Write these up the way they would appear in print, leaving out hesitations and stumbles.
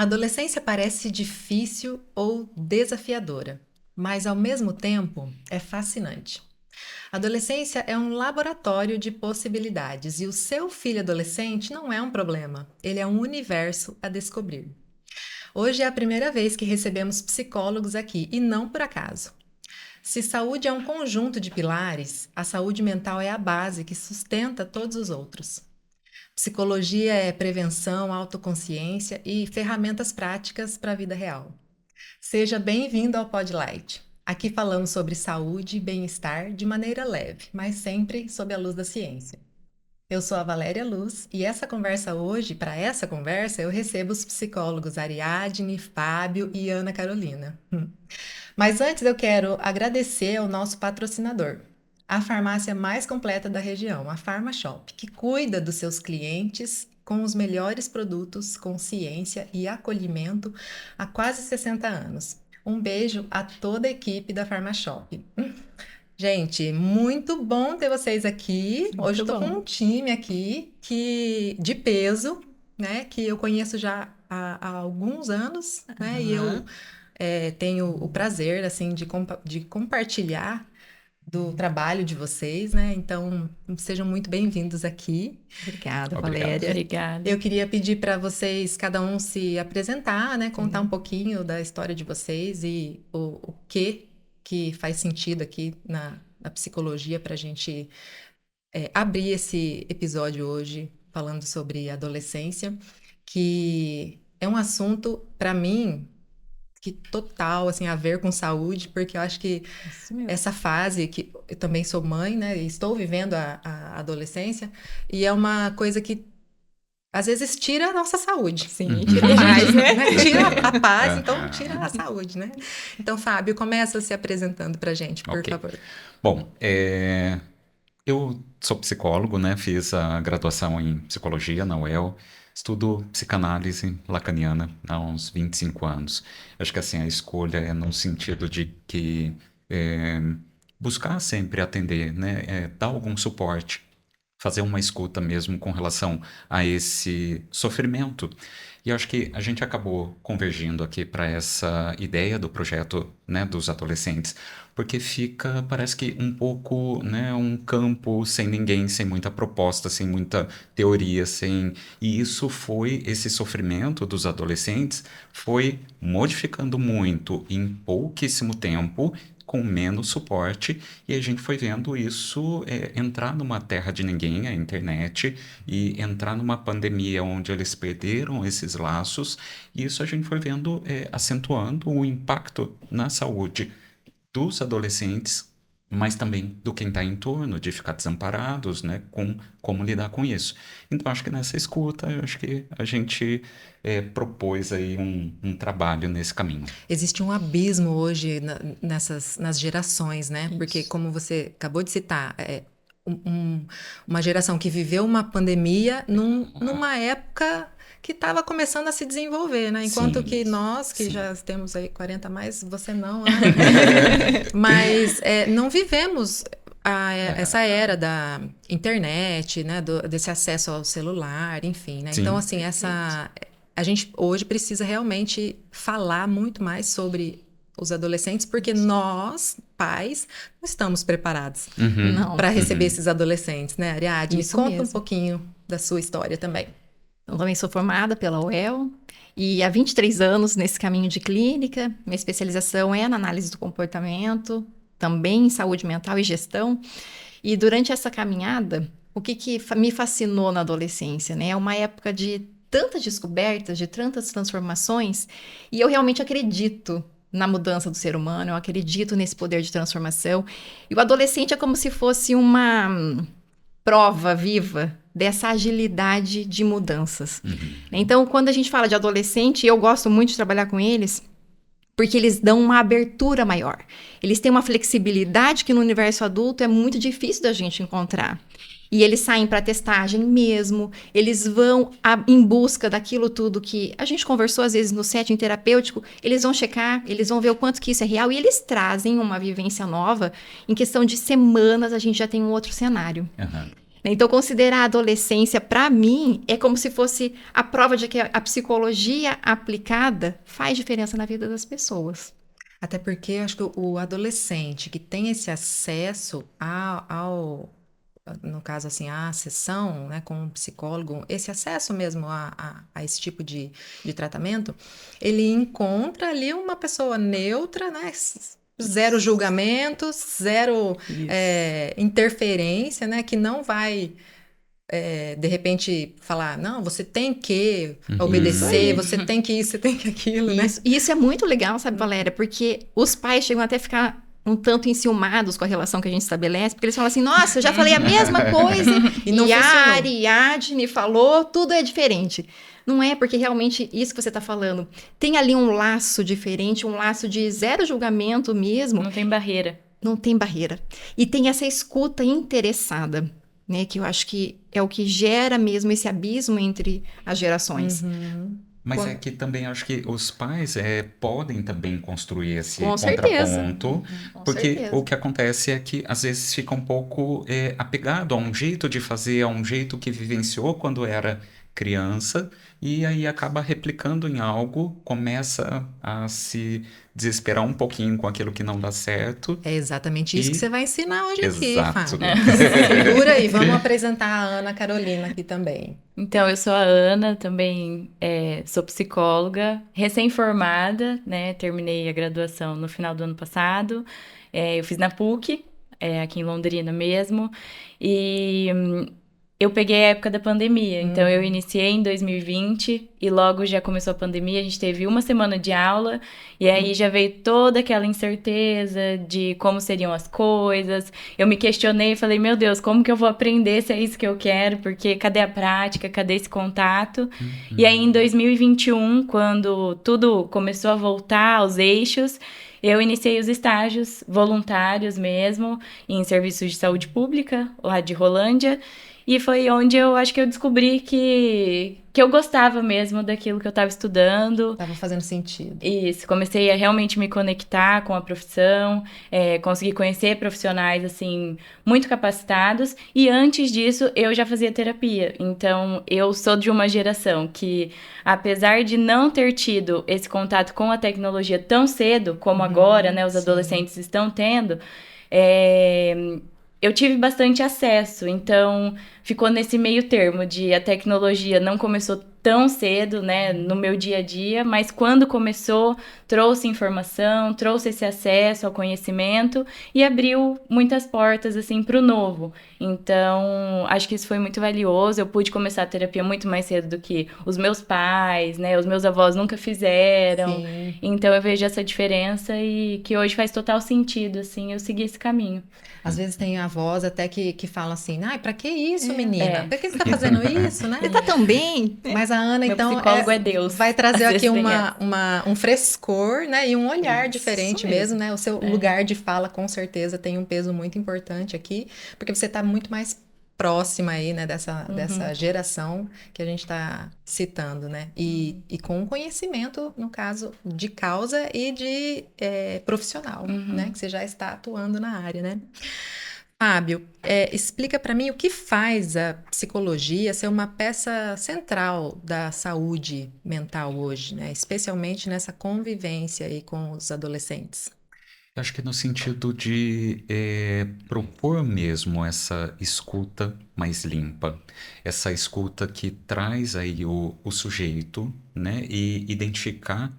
adolescência parece difícil ou desafiadora, mas ao mesmo tempo é fascinante. A adolescência é um laboratório de possibilidades e o seu filho adolescente não é um problema, ele é um universo a descobrir. Hoje é a primeira vez que recebemos psicólogos aqui e não por acaso. Se saúde é um conjunto de pilares, a saúde mental é a base que sustenta todos os outros. Psicologia é prevenção, autoconsciência e ferramentas práticas para a vida real. Seja bem-vindo ao Podlight. Aqui falamos sobre saúde e bem-estar de maneira leve, mas sempre sob a luz da ciência. Eu sou a Valéria Luz e para essa conversa, eu recebo os psicólogos Ariadne, Fábio e Ana Carolina. Mas antes eu quero agradecer ao nosso patrocinador, a farmácia mais completa da região, a PharmaShop, que cuida dos seus clientes com os melhores produtos, com ciência e acolhimento há quase 60 anos. Um beijo a toda a equipe da PharmaShop. Gente, muito bom ter vocês aqui. Hoje eu tô com um time aqui de peso, né? Que eu conheço já há alguns anos, né? E eu tenho o prazer, assim, de compartilhar do trabalho de vocês, né? Então, sejam muito bem-vindos aqui. Obrigada, Valéria. Obrigada. Eu queria pedir para vocês, cada um, se apresentar, né? Contar um pouquinho da história de vocês e o que faz sentido aqui na psicologia para a gente abrir esse episódio hoje falando sobre adolescência, que é um assunto, para mim, que total, assim, a ver com saúde, porque eu acho que essa fase, que eu também sou mãe, né, e estou vivendo a adolescência, e é uma coisa que às vezes tira a nossa saúde. Sim, tira a paz, né? Tira a paz, então tira a saúde, né? Então, Fábio, começa se apresentando pra gente, por favor. Bom, eu sou psicólogo, né? Fiz a graduação em psicologia na UEL. Estudo psicanálise lacaniana há uns 25 anos. Acho que assim, a escolha é no sentido de que buscar sempre atender, né? Dar algum suporte, fazer uma escuta mesmo com relação a esse sofrimento. E eu acho que a gente acabou convergindo aqui para essa ideia do projeto, né, dos adolescentes, porque fica, parece que um pouco, né, um campo sem ninguém, sem muita proposta, sem muita teoria, E esse sofrimento dos adolescentes foi modificando muito em pouquíssimo tempo, com menos suporte, e a gente foi vendo isso entrar numa terra de ninguém, a internet, e entrar numa pandemia onde eles perderam esses laços, e isso a gente foi vendo acentuando o impacto na saúde dos adolescentes, mas também do quem está em torno, de ficar desamparados, né, com como lidar com isso. Então, acho que nessa escuta, eu acho que a gente propôs aí um trabalho nesse caminho. Existe um abismo hoje nas gerações, né? Isso. Porque, como você acabou de citar, uma geração que viveu uma pandemia numa época que estava começando a se desenvolver, né? Enquanto que nós, que já temos aí 40 a mais, você não, né? Mas não vivemos essa era da internet, né? Desse acesso ao celular, enfim, né? Então, assim, a gente hoje precisa realmente falar muito mais sobre os adolescentes, porque nós, pais, não estamos preparados para receber esses adolescentes, né, Ariadne? Isso Conta mesmo. um pouquinho da sua história também. Eu também sou formada pela UEL e há 23 anos nesse caminho de clínica. Minha especialização é na análise do comportamento, também em saúde mental e gestão. E durante essa caminhada, o que me fascinou na adolescência, né? É uma época de tantas descobertas, de tantas transformações, e eu realmente acredito na mudança do ser humano, eu acredito nesse poder de transformação. E o adolescente é como se fosse uma prova viva dessa agilidade de mudanças. Então, quando a gente fala de adolescente, eu gosto muito de trabalhar com eles, porque eles dão uma abertura maior. Eles têm uma flexibilidade que no universo adulto é muito difícil da gente encontrar. E eles saem para testagem mesmo, eles vão em busca daquilo tudo que a gente conversou às vezes no setting terapêutico, eles vão checar, eles vão ver o quanto que isso é real e eles trazem uma vivência nova. Em questão de semanas, a gente já tem um outro cenário. Então, considerar a adolescência, para mim, é como se fosse a prova de que a psicologia aplicada faz diferença na vida das pessoas. Até porque acho que o adolescente que tem esse acesso no caso assim, à sessão, né, com um psicólogo, esse acesso mesmo a esse tipo de tratamento, ele encontra ali uma pessoa neutra, né, zero julgamentos, zero Isso. interferência, né, que não vai de repente falar, não, você tem que obedecer, Isso você tem que isso, você tem que aquilo, né? E isso é muito legal, sabe, Valéria? Porque os pais chegam até a ficar um tanto enciumados com a relação que a gente estabelece, porque eles falam assim, nossa, eu já falei a mesma coisa, E não e Adne falou, tudo é diferente. Não é, porque realmente isso que você está falando, tem ali um laço diferente, um laço de zero julgamento mesmo, Não tem barreira. não tem barreira. E tem essa escuta interessada, né? Que eu acho que é o que gera mesmo esse abismo entre as gerações. Mas Quando- é que também acho que os pais podem também construir esse Com certeza. contraponto, Com porque certeza. o que acontece é que às vezes fica um pouco apegado a um jeito de fazer, a um jeito que vivenciou quando era criança, e aí acaba replicando em algo, começa a se desesperar um pouquinho com aquilo que não dá certo. É exatamente isso que E- você vai ensinar hoje aqui, Exato. Fábio. Segura aí, vamos apresentar a Ana Carolina aqui também. Então, eu sou a Ana, também sou psicóloga, recém-formada, né? Terminei a graduação no final do ano passado. Eu fiz na PUC, aqui em Londrina mesmo. E eu peguei a época da pandemia. Então, eu iniciei em 2020 e logo já começou a pandemia. A gente teve uma semana de aula e aí já veio toda aquela incerteza de como seriam as coisas. Eu me questionei e falei, meu Deus, como que eu vou aprender se é isso que eu quero? Porque cadê a prática? Cadê esse contato? E aí, em 2021, quando tudo começou a voltar aos eixos, eu iniciei os estágios voluntários mesmo, em serviços de saúde pública, lá de Rolândia. E foi onde eu acho que eu descobri que eu gostava mesmo daquilo que eu estava estudando. Tava fazendo sentido. Isso, comecei a realmente me conectar com a profissão, consegui conhecer profissionais, assim, muito capacitados. E antes disso, eu já fazia terapia. Então, eu sou de uma geração que, apesar de não ter tido esse contato com a tecnologia tão cedo, como agora, né, os sim. adolescentes estão tendo, eu tive bastante acesso. Então, ficou nesse meio termo de a tecnologia não começou tão cedo, né, no meu dia a dia, mas quando começou, trouxe informação, trouxe esse acesso ao conhecimento e abriu muitas portas, assim, para o novo. Então, acho que isso foi muito valioso. Eu pude começar a terapia muito mais cedo do que os meus pais, né, os meus avós nunca fizeram. Sim. Então, eu vejo essa diferença e que hoje faz total sentido, assim, eu seguir esse caminho. Às vezes tem avós até que falam assim, ai, pra que isso, menina? É. Por que você tá fazendo isso, né? Você tá tão bem. Mas a Ana, Meu então, psicólogo é Deus. vai trazer Às aqui vezes tem um frescor, né? E um olhar diferente mesmo. mesmo, né? O seu lugar de fala, com certeza, tem um peso muito importante aqui, porque você tá muito mais próxima aí, né, dessa geração que a gente está citando, né? E com conhecimento, no caso, de causa e de profissional, né? Que você já está atuando na área, né? Fábio, explica para mim o que faz a psicologia ser uma peça central da saúde mental hoje, né? Especialmente nessa convivência aí com os adolescentes. Eu acho que no sentido de propor mesmo essa escuta mais limpa, essa escuta que traz aí o sujeito, né, e identificar,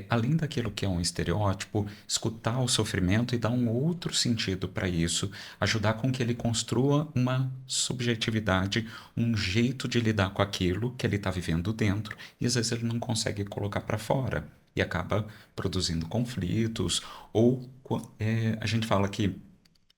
além daquilo que é um estereótipo, escutar o sofrimento e dar um outro sentido para isso, ajudar com que ele construa uma subjetividade, um jeito de lidar com aquilo que ele está vivendo dentro, e às vezes ele não consegue colocar para fora. E acaba produzindo conflitos, ou a gente fala que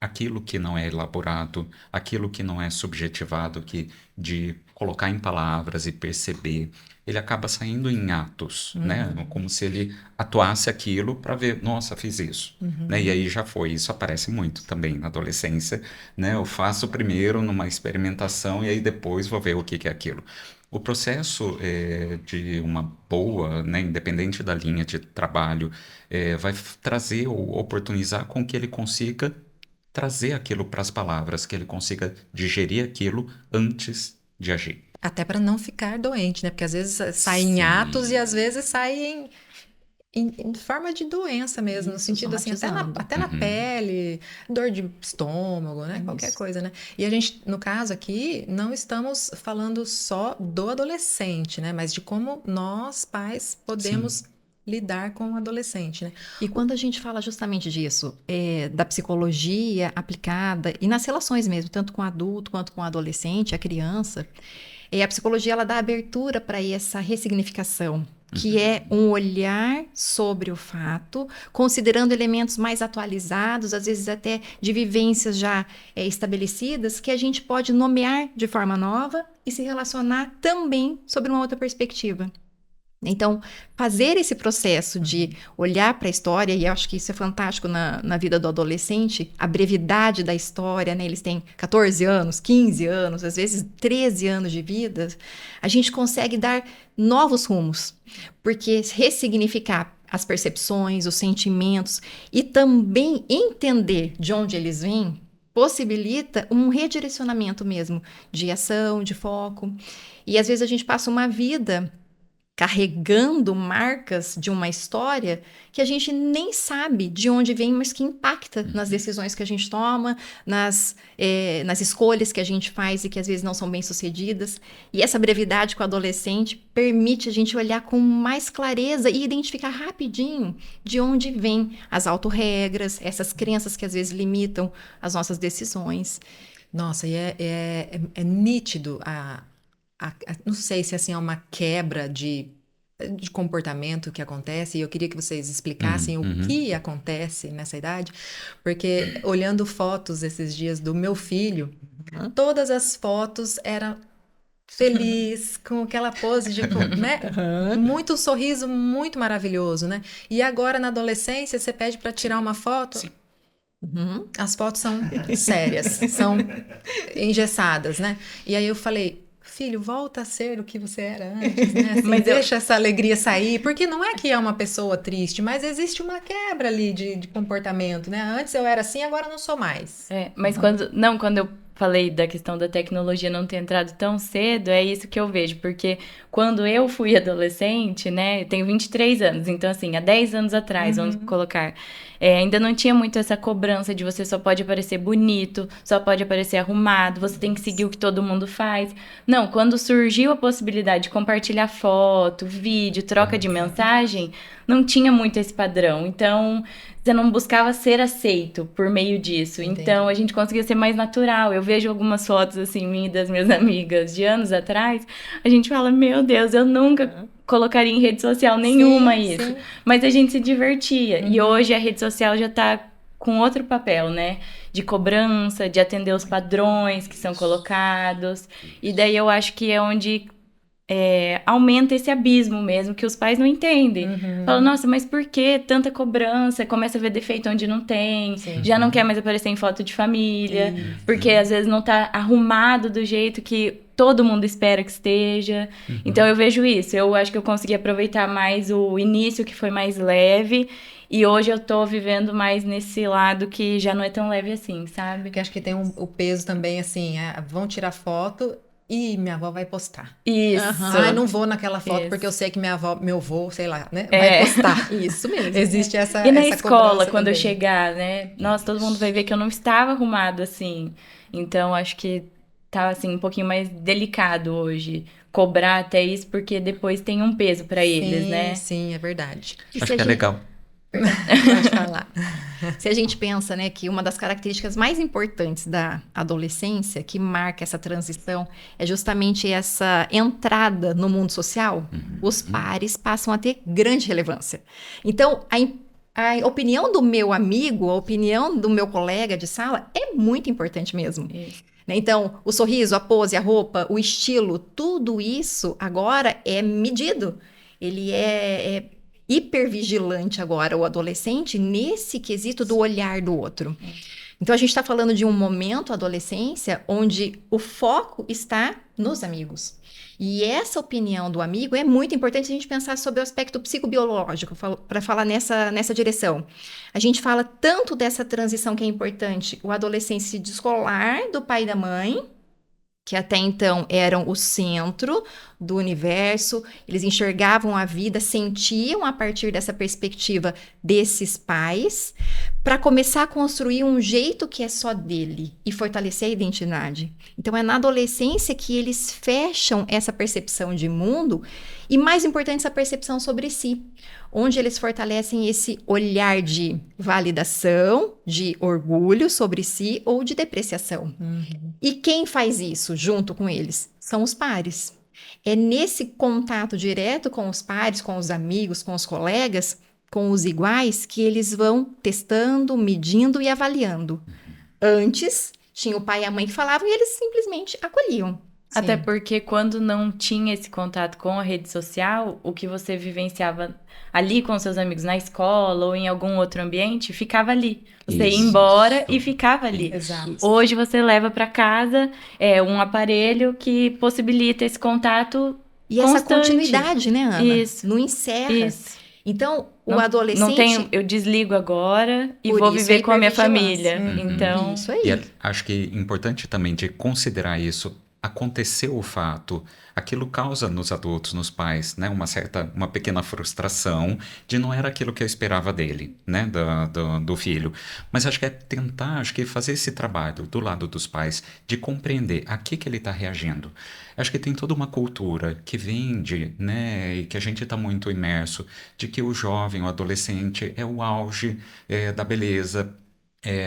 aquilo que não é elaborado, aquilo que não é subjetivado, que de colocar em palavras e perceber, ele acaba saindo em atos, né? Como se ele atuasse aquilo para ver, nossa, fiz isso, né? E aí já foi. Isso aparece muito também na adolescência, né? Eu faço primeiro numa experimentação e aí depois vou ver o que é aquilo. O processo de uma boa, né, independente da linha de trabalho, vai trazer ou oportunizar com que ele consiga trazer aquilo para as palavras, que ele consiga digerir aquilo antes de agir. Até para não ficar doente, né? Porque às vezes sai em Sim. atos e às vezes sai em forma de doença mesmo, no Isso, sentido assim, somatizando. até na pele, dor de estômago, né? Qualquer Isso. coisa, né? E a gente, no caso aqui, não estamos falando só do adolescente, né? Mas de como nós, pais, podemos lidar com o adolescente, né? E quando a gente fala justamente disso, da psicologia aplicada, e nas relações mesmo, tanto com o adulto quanto com o adolescente, a criança, a psicologia ela dá abertura para essa ressignificação, que é um olhar sobre o fato, considerando elementos mais atualizados, às vezes até de vivências já estabelecidas, que a gente pode nomear de forma nova e se relacionar também sobre uma outra perspectiva. Então, fazer esse processo de olhar para a história, e eu acho que isso é fantástico na vida do adolescente, a brevidade da história, né? Eles têm 14 anos, 15 anos, às vezes 13 anos de vida, a gente consegue dar novos rumos, porque ressignificar as percepções, os sentimentos e também entender de onde eles vêm possibilita um redirecionamento mesmo de ação, de foco. E às vezes a gente passa uma vida carregando marcas de uma história que a gente nem sabe de onde vem, mas que impacta nas decisões que a gente toma, nas escolhas que a gente faz e que às vezes não são bem sucedidas. E essa brevidade com o adolescente permite a gente olhar com mais clareza e identificar rapidinho de onde vêm as autorregras, essas crenças que às vezes limitam as nossas decisões. Nossa, e é nítido não sei se assim é uma quebra de comportamento que acontece, e eu queria que vocês explicassem o que acontece nessa idade, porque olhando fotos esses dias do meu filho, todas as fotos eram feliz, com aquela pose de, né? Muito sorriso, muito maravilhoso, né? E agora na adolescência você pede para tirar uma foto. Sim. As fotos são sérias, são engessadas, né? E aí eu falei, filho, volta a ser o que você era antes, né? Assim, mas deixa essa alegria sair, porque não é que é uma pessoa triste, mas existe uma quebra ali de comportamento, né? Antes eu era assim, agora não sou mais. Mas quando eu falei da questão da tecnologia não ter entrado tão cedo, é isso que eu vejo, porque quando eu fui adolescente, né, eu tenho 23 anos, então assim, há 10 anos atrás, vamos colocar, ainda não tinha muito essa cobrança de você só pode aparecer bonito, só pode aparecer arrumado, você tem que seguir o que todo mundo faz. Não, quando surgiu a possibilidade de compartilhar foto, vídeo, troca de mensagem, não tinha muito esse padrão, então você não buscava ser aceito por meio disso. Entendi. Então, a gente conseguia ser mais natural. Eu vejo algumas fotos, assim, minhas e das minhas amigas de anos atrás, a gente fala, meu Deus, eu nunca colocaria em rede social nenhuma isso. Sim. Mas a gente se divertia. E hoje a rede social já tá com outro papel, né? De cobrança, de atender os padrões que são colocados. E daí eu acho que é onde aumenta esse abismo mesmo, que os pais não entendem. Falam, nossa, mas por que tanta cobrança? Começa a ver defeito onde não tem, já não quer mais aparecer em foto de família, porque às vezes não tá arrumado do jeito que todo mundo espera que esteja. Então eu vejo isso, eu acho que eu consegui aproveitar mais o início, que foi mais leve, e hoje eu tô vivendo mais nesse lado que já não é tão leve assim, sabe? Porque acho que tem o peso também, assim, vão tirar foto e minha avó vai postar. Isso. Ah, eu não vou naquela foto porque eu sei que meu avô, sei lá, né? Vai postar. Isso mesmo. Existe essa E na essa escola, quando também. eu chegar, né? Nossa, todo mundo vai ver que eu não estava arrumado assim. Então, acho que tá, assim, um pouquinho mais delicado hoje. Cobrar até isso, porque depois tem um peso pra eles, né? Sim, é verdade. Acho que é legal. Pode falar. Se a gente pensa, né, que uma das características mais importantes da adolescência, que marca essa transição, é justamente essa entrada no mundo social, os pares passam a ter grande relevância. Então, a opinião do meu amigo, a opinião do meu colega de sala é muito importante mesmo. Então, o sorriso, a pose, a roupa, o estilo, tudo isso agora é medido. Ele é hipervigilante agora, o adolescente, nesse quesito do olhar do outro. Então, a gente está falando de um momento, adolescência, onde o foco está nos amigos. E essa opinião do amigo é muito importante a gente pensar sobre o aspecto psicobiológico, para falar nessa direção. A gente fala tanto dessa transição que é importante, o adolescente se descolar do pai e da mãe, que até então eram o centro do universo, eles enxergavam a vida, sentiam a partir dessa perspectiva desses pais, para começar a construir um jeito que é só dele e fortalecer a identidade. Então é na adolescência que eles fecham essa percepção de mundo e, mais importante, essa percepção sobre si, onde eles fortalecem esse olhar de validação, de orgulho sobre si ou de depreciação. E quem faz isso junto com eles? São os pares. É nesse contato direto com os pares, com os amigos, com os colegas, com os iguais, que eles vão testando, medindo e avaliando. Antes, tinha o pai e a mãe que falavam e eles simplesmente acolhiam. Até Sim. porque quando não tinha esse contato com a rede social, o que você vivenciava ali com seus amigos na escola ou em algum outro ambiente, ficava ali. Você ia Isso. embora e ficava ali. Exato. Hoje você leva para casa um aparelho que possibilita esse contato E essa constante. continuidade, né, Ana? Isso. Não encerra. Isso. Então, o Não- adolescente... Não tem, eu desligo agora e Por vou isso viver com a minha hipervigilância. família. Então, Isso aí. E acho que é importante também de considerar isso. Aconteceu o fato, aquilo causa nos adultos, nos pais, né, uma pequena frustração de não era aquilo que eu esperava dele, né, do filho. Mas acho que é tentar, acho que fazer esse trabalho do lado dos pais, de compreender a que ele está reagindo. Acho que tem toda uma cultura que vende, né, e que a gente está muito imerso, de que o jovem, o adolescente é o auge da beleza,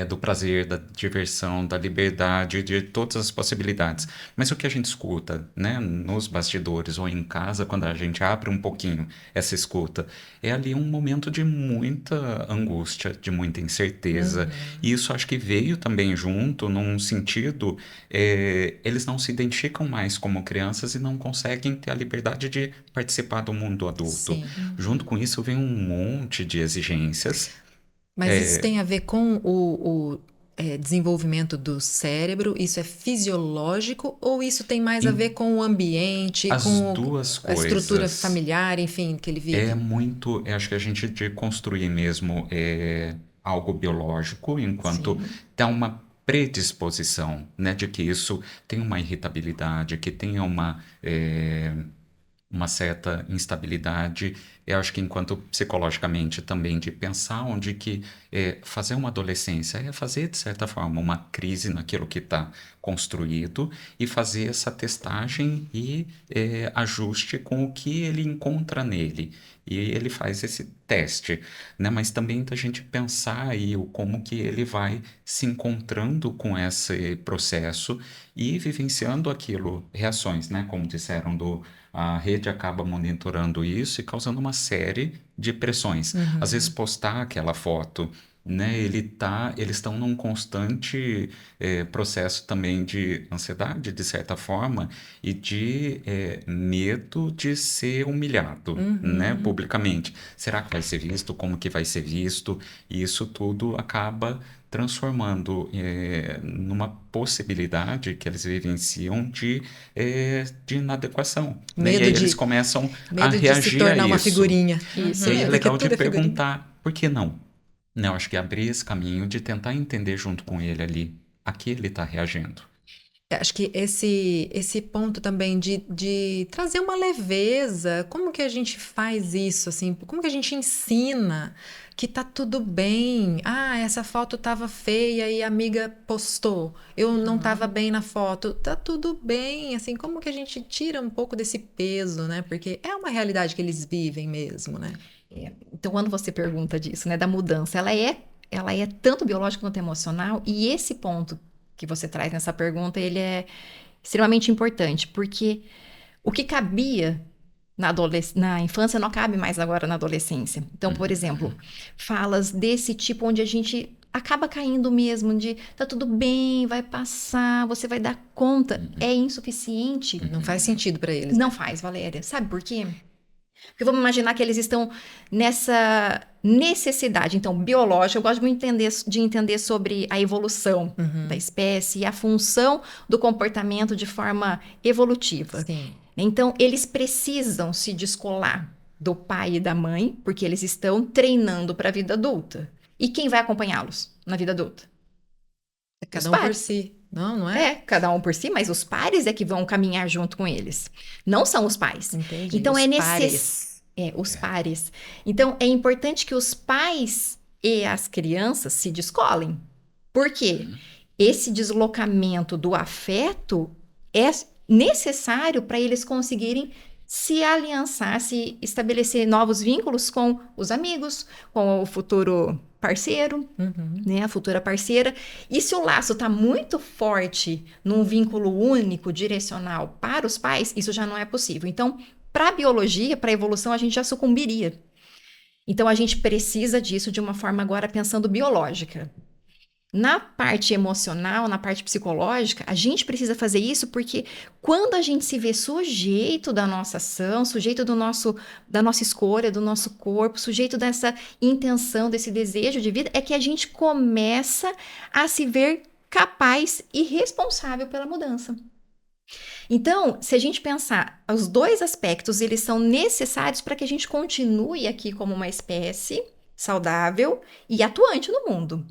do prazer, da diversão, da liberdade, de todas as possibilidades. Mas o que a gente escuta, né, nos bastidores ou em casa, quando a gente abre um pouquinho essa escuta, é ali um momento de muita angústia, de muita incerteza. E isso acho que veio também junto, num sentido, eles não se identificam mais como crianças e não conseguem ter a liberdade de participar do mundo adulto. Sim. Junto com isso vem um monte de exigências. Mas isso tem a ver com o desenvolvimento do cérebro? Isso é fisiológico ou isso tem mais a ver com o ambiente, As com duas a estrutura coisas. familiar, enfim, que ele vive? Acho que a gente de construir mesmo algo biológico, enquanto tem uma predisposição, né, de que isso tem uma irritabilidade, que tenha uma certa instabilidade. Eu acho que enquanto psicologicamente também de pensar onde que fazer uma adolescência é fazer, de certa forma, uma crise naquilo que está construído e fazer essa testagem e ajuste com o que ele encontra nele. E ele faz esse teste, né? Mas também da gente pensar aí como que ele vai se encontrando com esse processo e vivenciando aquilo, reações, né? Como disseram, a rede acaba monitorando isso e causando uma série de pressões. Às vezes postar aquela foto, né, eles estão num constante processo também de ansiedade, de certa forma, e de medo de ser humilhado, né, publicamente. Será que vai ser visto? Como que vai ser visto? E isso tudo acaba transformando numa possibilidade que eles vivenciam de inadequação. Né? E aí eles começam a Medo de se reagir tornar a uma isso. figurinha. Isso. E aí é Porque legal de tudo é figurinha. perguntar, por que não? Né, eu acho que abrir esse caminho de tentar entender junto com ele ali a que ele está reagindo. Acho que esse ponto também de trazer uma leveza, como que a gente faz isso, assim? Como que a gente ensina que tá tudo bem? Ah, essa foto tava feia e a amiga postou. Eu não tava bem na foto. Tá tudo bem, assim, como que a gente tira um pouco desse peso, né? Porque é uma realidade que eles vivem mesmo, né? Então, quando você pergunta disso, né, da mudança, ela é tanto biológica quanto emocional, e esse ponto que você traz nessa pergunta, ele é extremamente importante, porque o que cabia na infância não cabe mais agora na adolescência. Então, por exemplo, falas desse tipo onde a gente acaba caindo mesmo de tá tudo bem, vai passar, você vai dar conta, é insuficiente. Não faz sentido para eles. Não faz, Valéria. Sabe por quê? Porque vamos imaginar que eles estão nessa necessidade, então, biológica. Eu gosto muito de entender sobre a evolução da espécie e a função do comportamento de forma evolutiva. Sim. Então, eles precisam se descolar do pai e da mãe, porque eles estão treinando para a vida adulta. E quem vai acompanhá-los na vida adulta? Cada Os um por pares. si. Não é? Cada um por si, mas os pares é que vão caminhar junto com eles. Não são os pais. Entendi. Então, Os é pares. necessário. Os pares. Então, é importante que os pais e as crianças se descolem. Por quê? Esse deslocamento do afeto é necessário para eles conseguirem se aliançar, se estabelecer novos vínculos com os amigos, com o futuro parceiro, né, a futura parceira. E se o laço está muito forte num vínculo único, direcional para os pais, isso já não é possível. Então, para a biologia, para a evolução, a gente já sucumbiria. Então, a gente precisa disso de uma forma agora pensando biológica. Na parte emocional, na parte psicológica, a gente precisa fazer isso porque quando a gente se vê sujeito da nossa ação, sujeito da nossa escolha, do nosso corpo, sujeito dessa intenção, desse desejo de vida, é que a gente começa a se ver capaz e responsável pela mudança. Então, se a gente pensar, os dois aspectos, eles são necessários para que a gente continue aqui como uma espécie saudável e atuante no mundo.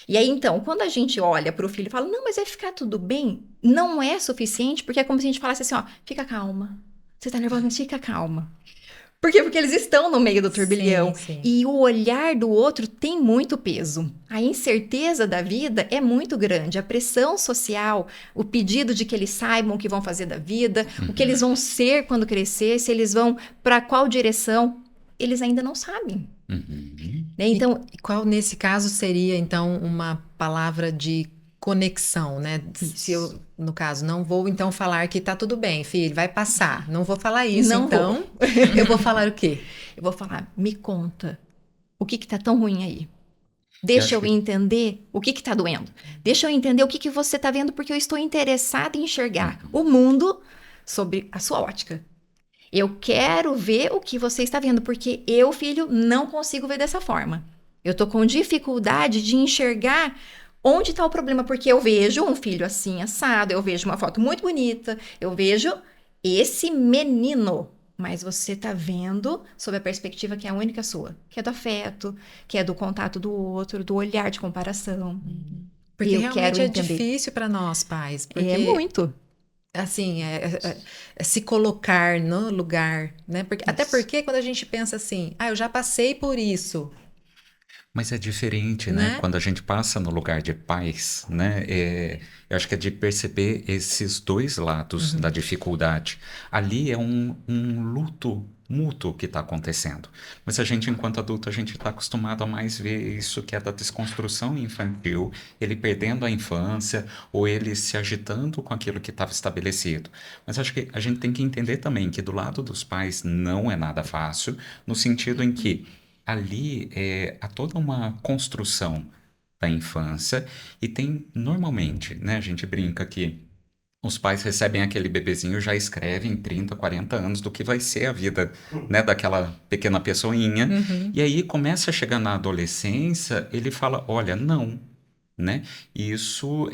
E aí, então, quando a gente olha para o filho e fala, não, mas vai ficar tudo bem, não é suficiente, porque é como se a gente falasse assim, ó, fica calma. Você tá nervosa, mas fica calma. Por quê? Porque eles estão no meio do turbilhão. Sim. E o olhar do outro tem muito peso. A incerteza da vida é muito grande. A pressão social, o pedido de que eles saibam o que vão fazer da vida, o que eles vão ser quando crescer, se eles vão para qual direção, eles ainda não sabem. Né? Então, E qual, nesse caso, seria, então, uma palavra de conexão, né? Se eu, no caso, não vou, então, falar que tá tudo bem, filho, vai passar. Não vou falar isso, Não então. Eu vou falar o quê? eu vou falar, me conta, o que tá tão ruim aí? Deixa eu entender o que tá doendo. Deixa eu entender o que você tá vendo, porque eu estou interessada em enxergar o mundo sobre a sua ótica. Eu quero ver o que você está vendo, porque eu, filho, não consigo ver dessa forma. Eu tô com dificuldade de enxergar onde está o problema, porque eu vejo um filho assim, assado, eu vejo uma foto muito bonita, eu vejo esse menino, mas você tá vendo sob a perspectiva que é a única sua, que é do afeto, que é do contato do outro, do olhar de comparação. Porque eu realmente quero é entender. difícil para nós, pais. Porque, É muito. assim, é se colocar no lugar, né? Até porque quando a gente pensa assim, eu já passei por isso, Mas é diferente, né? né? Quando a gente passa no lugar de pais, né? Eu acho que é de perceber esses dois lados da dificuldade. Ali é um luto mútuo que está acontecendo. Mas a gente, enquanto adulto, a gente está acostumado a mais ver isso que é da desconstrução infantil, ele perdendo a infância ou ele se agitando com aquilo que estava estabelecido. Mas acho que a gente tem que entender também que do lado dos pais não é nada fácil, no sentido em que ali há toda uma construção da infância e tem normalmente, né, a gente brinca que os pais recebem aquele bebezinho, já escrevem 30, 40 anos do que vai ser a vida, né, daquela pequena pessoinha. E aí começa a chegar na adolescência, ele fala, olha, não, né? E isso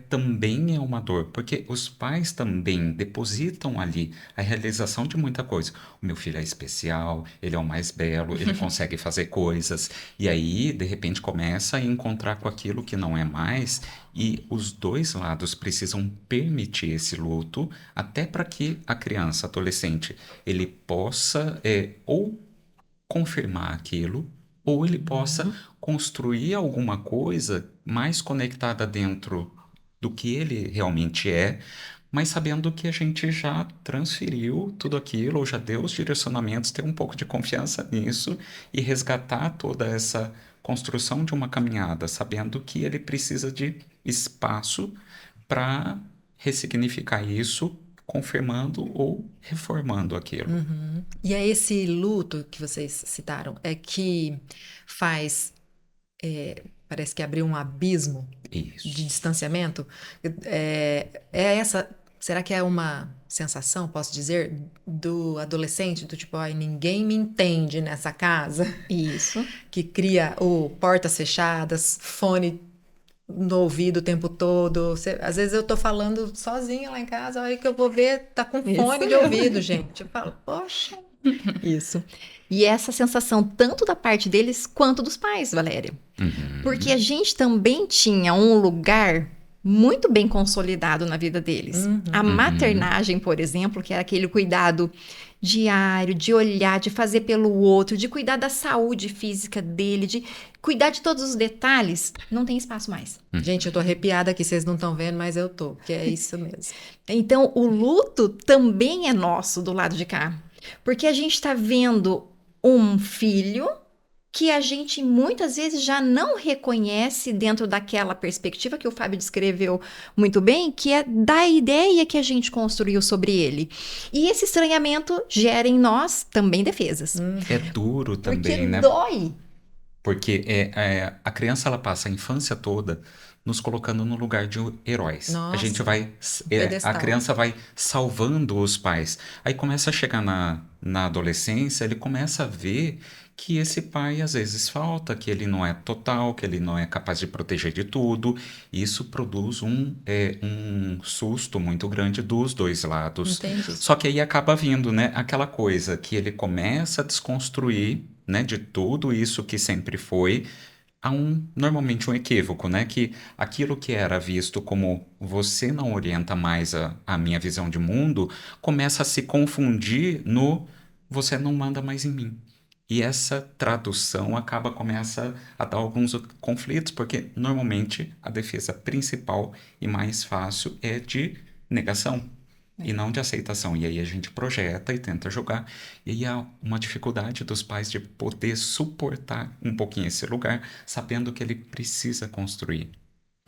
também é uma dor, porque os pais também depositam ali a realização de muita coisa. O meu filho é especial, ele é o mais belo, ele consegue fazer coisas, e aí, de repente, começa a encontrar com aquilo que não é mais, e os dois lados precisam permitir esse luto, até para que a criança, adolescente, ele possa ou confirmar aquilo, ou ele possa construir alguma coisa mais conectada dentro do que ele realmente é, mas sabendo que a gente já transferiu tudo aquilo, ou já deu os direcionamentos, ter um pouco de confiança nisso e resgatar toda essa construção de uma caminhada, sabendo que ele precisa de espaço para ressignificar isso, confirmando ou reformando aquilo. E é esse luto que vocês citaram, é que faz, parece que abrir um abismo Isso. de distanciamento. É essa Será que é uma sensação, posso dizer, do adolescente, do tipo, ai, ninguém me entende nessa casa, Isso. que cria o portas fechadas, fone no ouvido o tempo todo. Às vezes eu tô falando sozinha lá em casa, aí que eu vou ver, tá com fone de ouvido, gente. Eu falo, poxa. Isso. E essa sensação tanto da parte deles quanto dos pais, Valéria. Porque a gente também tinha um lugar muito bem consolidado na vida deles. A maternagem, por exemplo, que era aquele cuidado diário, de olhar, de fazer pelo outro, de cuidar da saúde física dele, de cuidar de todos os detalhes, não tem espaço mais. Gente, eu tô arrepiada aqui, vocês não estão vendo, mas eu tô, que é isso mesmo. Então, o luto também é nosso do lado de cá. Porque a gente está vendo um filho que a gente muitas vezes já não reconhece dentro daquela perspectiva que o Fábio descreveu muito bem, que é da ideia que a gente construiu sobre ele. E esse estranhamento gera em nós também defesas. É duro também, Porque né? dói. Porque a criança ela passa a infância toda nos colocando no lugar de heróis. A Nossa, gente vai, a pedestal. criança vai salvando os pais. Aí começa a chegar na adolescência, ele começa a ver que esse pai às vezes falta, que ele não é total, que ele não é capaz de proteger de tudo. Isso produz um susto muito grande dos dois lados. Entendi. Só que aí acaba vindo, né, aquela coisa que ele começa a desconstruir, né, de tudo isso que sempre foi, há normalmente um equívoco, né, que aquilo que era visto como você não orienta mais a minha visão de mundo, começa a se confundir no você não manda mais em mim. E essa tradução começa a dar alguns conflitos, porque normalmente a defesa principal e mais fácil é de negação. E não de aceitação. E aí a gente projeta e tenta jogar. E aí há uma dificuldade dos pais de poder suportar um pouquinho esse lugar, sabendo que ele precisa construir.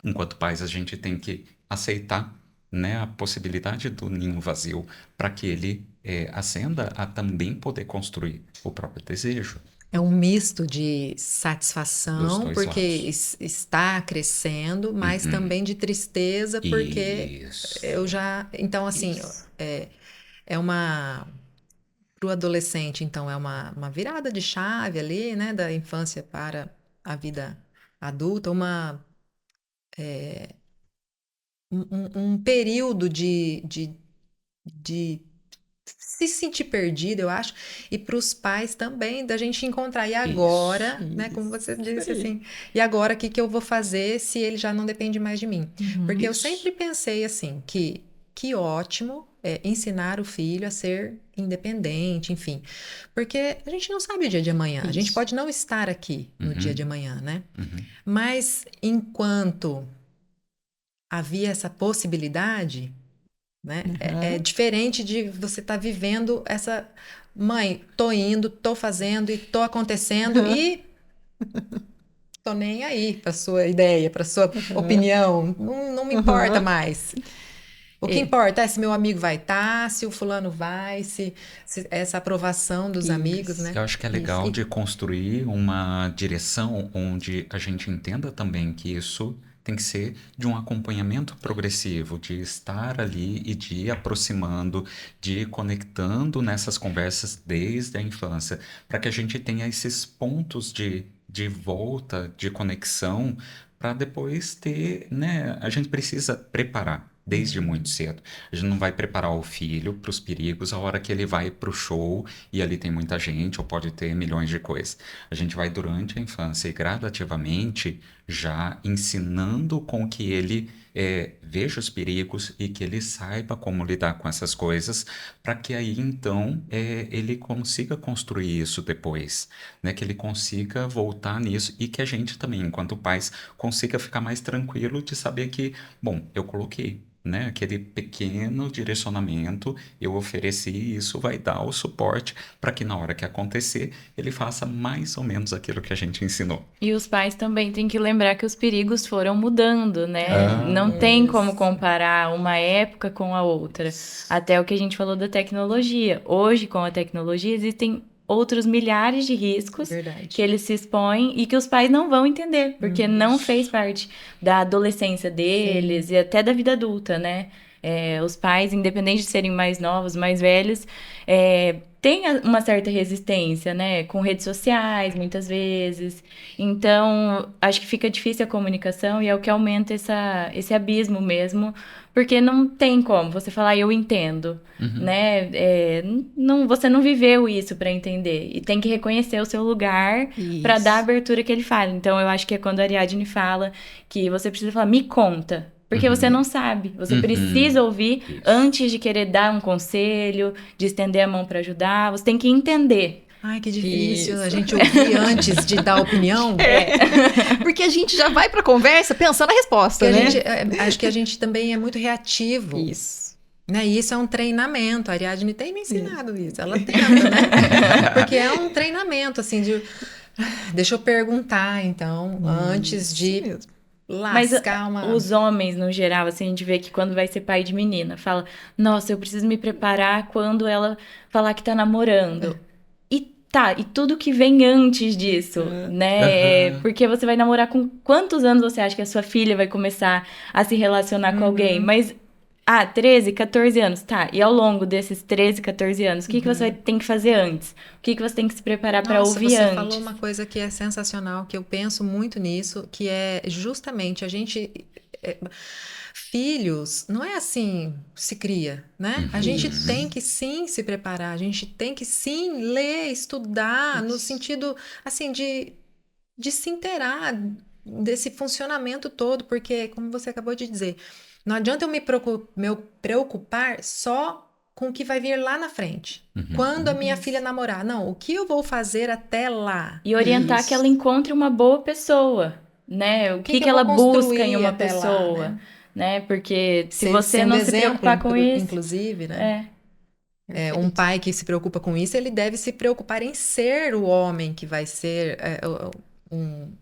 Enquanto pais, a gente tem que aceitar, né, a possibilidade do ninho vazio para que ele ascenda a também poder construir o próprio desejo. É um misto de Dos satisfação, dois porque lados. está crescendo, mas também de tristeza, porque Isso. eu já. Então, assim, Isso. é uma. Para o adolescente, então, é uma virada de chave ali, né, da infância para a vida adulta, um período de se sentir perdido, eu acho, e para os pais também, da gente encontrar. E agora, né, como você disse assim, e agora o que eu vou fazer se ele já não depende mais de mim? Porque eu Isso. sempre pensei assim, que ótimo ensinar o filho a ser independente, enfim. Porque a gente não sabe o dia de amanhã, a gente Isso. pode não estar aqui no dia de amanhã, né? Uhum. Mas enquanto havia essa possibilidade, né? É diferente de você estar vivendo essa... Mãe, tô indo, tô fazendo e tô acontecendo e tô nem aí para sua ideia, para sua opinião. Não me importa mais. O que importa é se meu amigo vai estar, se o fulano vai, se essa aprovação dos amigos, né? Eu acho que é legal de construir uma direção onde a gente entenda também que isso tem que ser de um acompanhamento progressivo, de estar ali e de ir aproximando, de ir conectando nessas conversas desde a infância, para que a gente tenha esses pontos de volta, de conexão, para depois ter, né? A gente precisa preparar desde muito cedo. A gente não vai preparar o filho para os perigos a hora que ele vai para o show e ali tem muita gente ou pode ter milhões de coisas. A gente vai durante a infância e gradativamente já ensinando com que ele veja os perigos e que ele saiba como lidar com essas coisas, para que aí então ele consiga construir isso depois, né? Que ele consiga voltar nisso e que a gente também, enquanto pais, consiga ficar mais tranquilo de saber que, bom, eu coloquei, né, aquele pequeno direcionamento, eu ofereci e isso vai dar o suporte para que na hora que acontecer ele faça mais ou menos aquilo que a gente ensinou. E os pais também têm que lembrar que os perigos foram mudando, né? Não tem como comparar uma época com a outra. Até o que a gente falou da tecnologia. Hoje, com a tecnologia, existem outros milhares de riscos Verdade. que eles se expõem e que os pais não vão entender, porque não fez parte da adolescência deles e até da vida adulta, né? Os pais, independente de serem mais novos, mais velhos, têm uma certa resistência, né? Com redes sociais, muitas vezes. Então, acho que fica difícil a comunicação e é o que aumenta esse abismo mesmo, porque não tem como você falar, eu entendo, né? Você não viveu isso para entender e tem que reconhecer o seu lugar para dar a abertura que ele fala. Então, eu acho que é quando a Ariadne fala que você precisa falar, me conta. Porque você não sabe. Você precisa ouvir antes de querer dar um conselho, de estender a mão para ajudar. Você tem que entender. Ai, que difícil a gente ouvir antes de dar opinião. Porque a gente já vai pra conversa pensando na resposta, Porque né? acho que a gente também é muito reativo. Isso. Né? E isso é um treinamento. A Ariadne tem me ensinado isso. Ela tenta, né? Porque é um treinamento, assim, de... Deixa eu perguntar, então, antes de... Mas lascar os homens, no geral, assim, a gente vê que quando vai ser pai de menina, fala, nossa, eu preciso me preparar quando ela falar que tá namorando. E tudo que vem antes disso, né? Porque você vai namorar com quantos anos você acha que a sua filha vai começar a se relacionar com alguém? Mas, 13, 14 anos, tá. E ao longo desses 13, 14 anos, o que você tem que fazer antes? O que você tem que se preparar para ouvir antes? Você falou uma coisa que é sensacional, que eu penso muito nisso, que é justamente a gente... Filhos, não é assim se cria, né? A gente tem que sim se preparar, a gente tem que sim ler, estudar, no sentido, assim, de se inteirar desse funcionamento todo, porque, como você acabou de dizer, não adianta eu me preocupar só com o que vai vir lá na frente. Quando a minha filha namorar, não, o que eu vou fazer até lá? E orientar que ela encontre uma boa pessoa, né? O que ela busca em uma pessoa, lá, né? Porque se você não se preocupar com isso... Inclusive, né? Um pai que se preocupa com isso, ele deve se preocupar em ser o homem que vai ser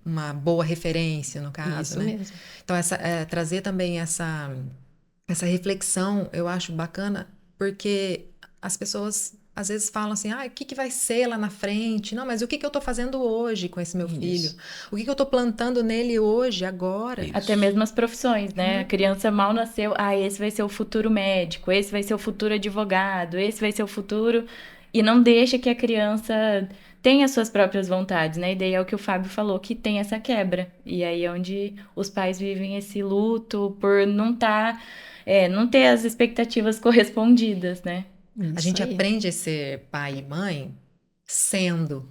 uma boa referência, no caso, Isso né? mesmo. Então, trazer também essa reflexão, eu acho bacana, porque as pessoas às vezes falam assim, o que vai ser lá na frente? Não, mas o que eu estou fazendo hoje com esse meu filho? O que eu estou plantando nele hoje, agora? Até mesmo as profissões, né? A criança mal nasceu, esse vai ser o futuro médico, esse vai ser o futuro advogado, esse vai ser o futuro... E não deixa que a criança tenha as suas próprias vontades, né? E daí é o que o Fábio falou, que tem essa quebra. E aí é onde os pais vivem esse luto por não ter as expectativas correspondidas, né? A gente aprende a ser pai e mãe sendo,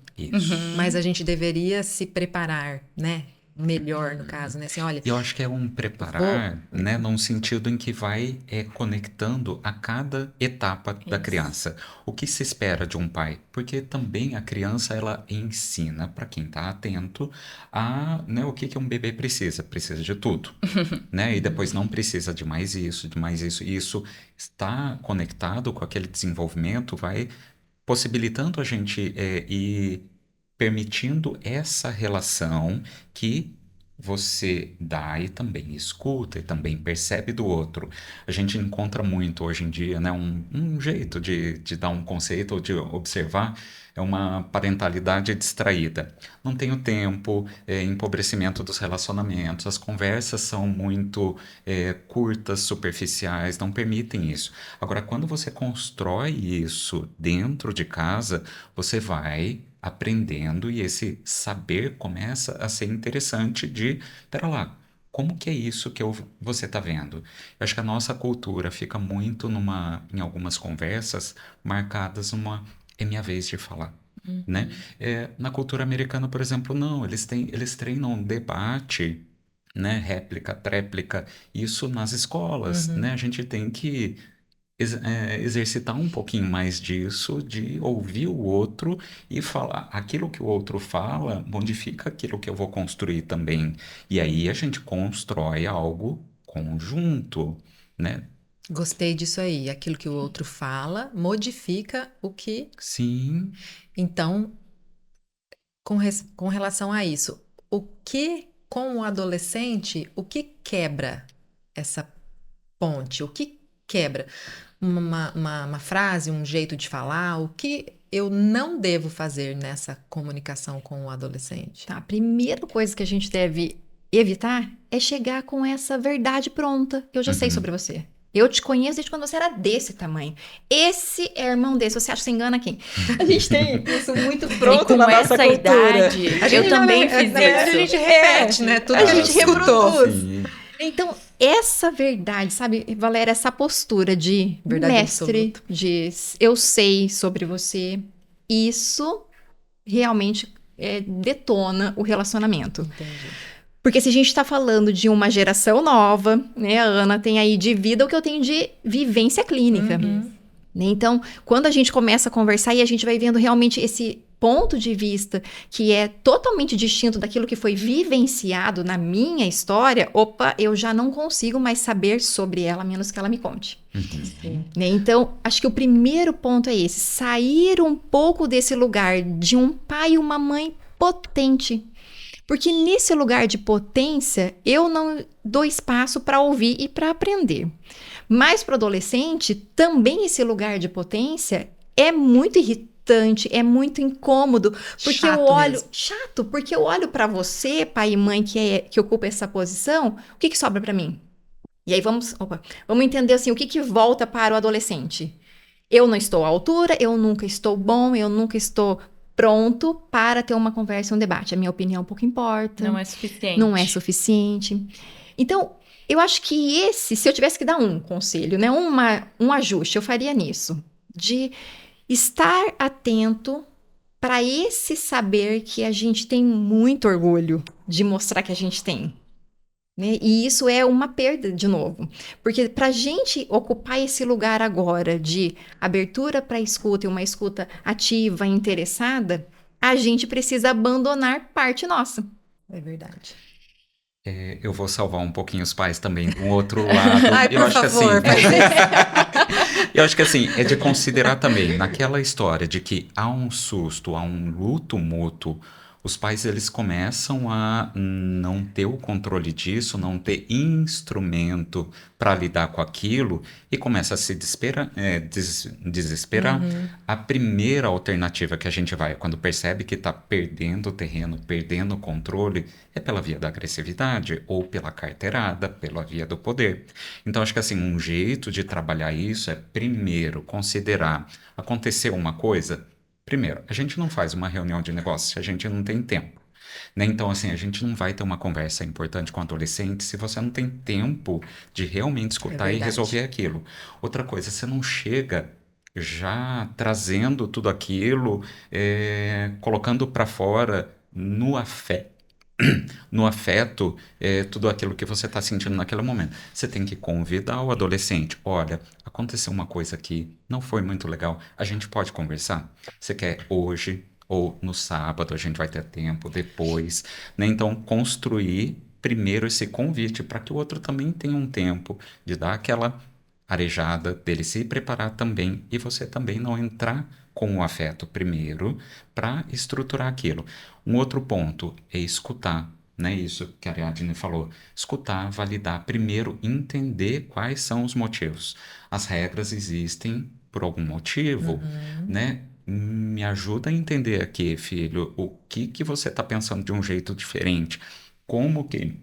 mas a gente deveria se preparar, né? Melhor, no caso, né? Assim, olha... Eu acho que é um preparar, né? Num sentido em que vai conectando a cada etapa da criança. O que se espera de um pai? Porque também a criança, ela ensina para quem está atento né, o que um bebê precisa. Precisa de tudo, né? E depois não precisa de mais isso, de mais isso. E isso está conectado com aquele desenvolvimento, vai possibilitando a gente ir permitindo essa relação que você dá e também escuta e também percebe do outro. A gente encontra muito hoje em dia, né, um jeito de dar um conceito ou de observar é uma parentalidade distraída. Não tenho tempo, empobrecimento dos relacionamentos, as conversas são muito curtas, superficiais, não permitem isso. Agora, quando você constrói isso dentro de casa, você vai aprendendo e esse saber começa a ser interessante pera lá, como que é isso que você está vendo? Eu acho que a nossa cultura fica muito em algumas conversas marcadas é minha vez de falar, né? Na cultura americana, por exemplo, não, eles treinam debate, né? Réplica, tréplica, isso nas escolas, né? A gente tem que exercitar um pouquinho mais disso, de ouvir o outro e falar. Aquilo que o outro fala modifica aquilo que eu vou construir também. E aí a gente constrói algo conjunto, né? Gostei disso aí. Aquilo que o outro fala modifica o que... Sim. Então, com relação a isso, com o adolescente, o que quebra essa ponte? O que quebra? Uma frase, um jeito de falar, o que eu não devo fazer nessa comunicação com o adolescente? Tá, a primeira coisa que a gente deve evitar é chegar com essa verdade pronta que eu já sei sobre você. Eu te conheço desde quando você era desse tamanho. Esse é irmão desse. Você acha que você engana quem? A gente tem isso muito E pronto com na nossa essa cultura. idade, eu também fiz Na verdade, a isso. gente repete, né? Tudo A que a gente gente escutou. reproduz. Sim. Então, essa verdade, sabe, Valéria, essa postura de Verdade mestre, de eu sei sobre você, isso realmente detona o relacionamento. Entendi. Porque se a gente está falando de uma geração nova, né, a Ana tem aí de vida o que eu tenho de vivência clínica. Uhum. Né? Então, quando a gente começa a conversar e a gente vai vendo realmente esse ponto de vista que é totalmente distinto daquilo que foi vivenciado na minha história, opa, eu já não consigo mais saber sobre ela, a menos que ela me conte. Uhum. Né? Então, acho que o primeiro ponto é esse, sair um pouco desse lugar de um pai e uma mãe potente. Porque nesse lugar de potência, eu não dou espaço para ouvir e para aprender. Mas para o adolescente, também esse lugar de potência é muito irritante, é muito incômodo, porque Chato eu olho mesmo. chato, porque eu olho para você, pai e mãe que ocupa essa posição, o que sobra para mim? E aí vamos entender assim, o que volta para o adolescente? Eu não estou à altura, eu nunca estou bom, eu nunca estou pronto para ter uma conversa, um debate. A minha opinião pouco importa. Não é suficiente. Não é suficiente. Então, eu acho que se eu tivesse que dar um conselho, né, um ajuste, eu faria nisso. De estar atento para esse saber que a gente tem muito orgulho de mostrar que a gente tem. Né? E isso é uma perda, de novo. Porque para a gente ocupar esse lugar agora de abertura para a escuta e uma escuta ativa, interessada, a gente precisa abandonar parte nossa. É verdade. Eu vou salvar um pouquinho os pais também do outro lado. Ai, Eu por acho favor, que assim, eu acho que assim, é de considerar também naquela história de que há um susto, há um luto mútuo, os pais eles começam a não ter o controle disso, não ter instrumento para lidar com aquilo e começa a se desesperar. A primeira alternativa que a gente vai, quando percebe que está perdendo o terreno, perdendo o controle, é pela via da agressividade ou pela carteirada, pela via do poder. Então, acho que assim, um jeito de trabalhar isso é, primeiro, considerar, aconteceu uma coisa, primeiro, a gente não faz uma reunião de negócio se a gente não tem tempo. Né? Então, assim, a gente não vai ter uma conversa importante com o adolescente se você não tem tempo de realmente escutar e verdade. resolver aquilo. Outra coisa, você não chega já trazendo tudo aquilo, colocando para fora no afeto. No afeto, tudo aquilo que você está sentindo naquele momento. Você tem que convidar o adolescente. Olha, aconteceu uma coisa aqui, não foi muito legal. A gente pode conversar? Você quer hoje ou no sábado? A gente vai ter tempo depois, né? Então, construir primeiro esse convite para que o outro também tenha um tempo de dar aquela arejada, dele se preparar também e você também não entrar com o afeto primeiro para estruturar aquilo. Um outro ponto é escutar, né? Isso que a Ariadne falou. Escutar, validar, primeiro entender quais são os motivos. As regras existem por algum motivo, né? Me ajuda a entender aqui, filho, o que você está pensando de um jeito diferente. Como que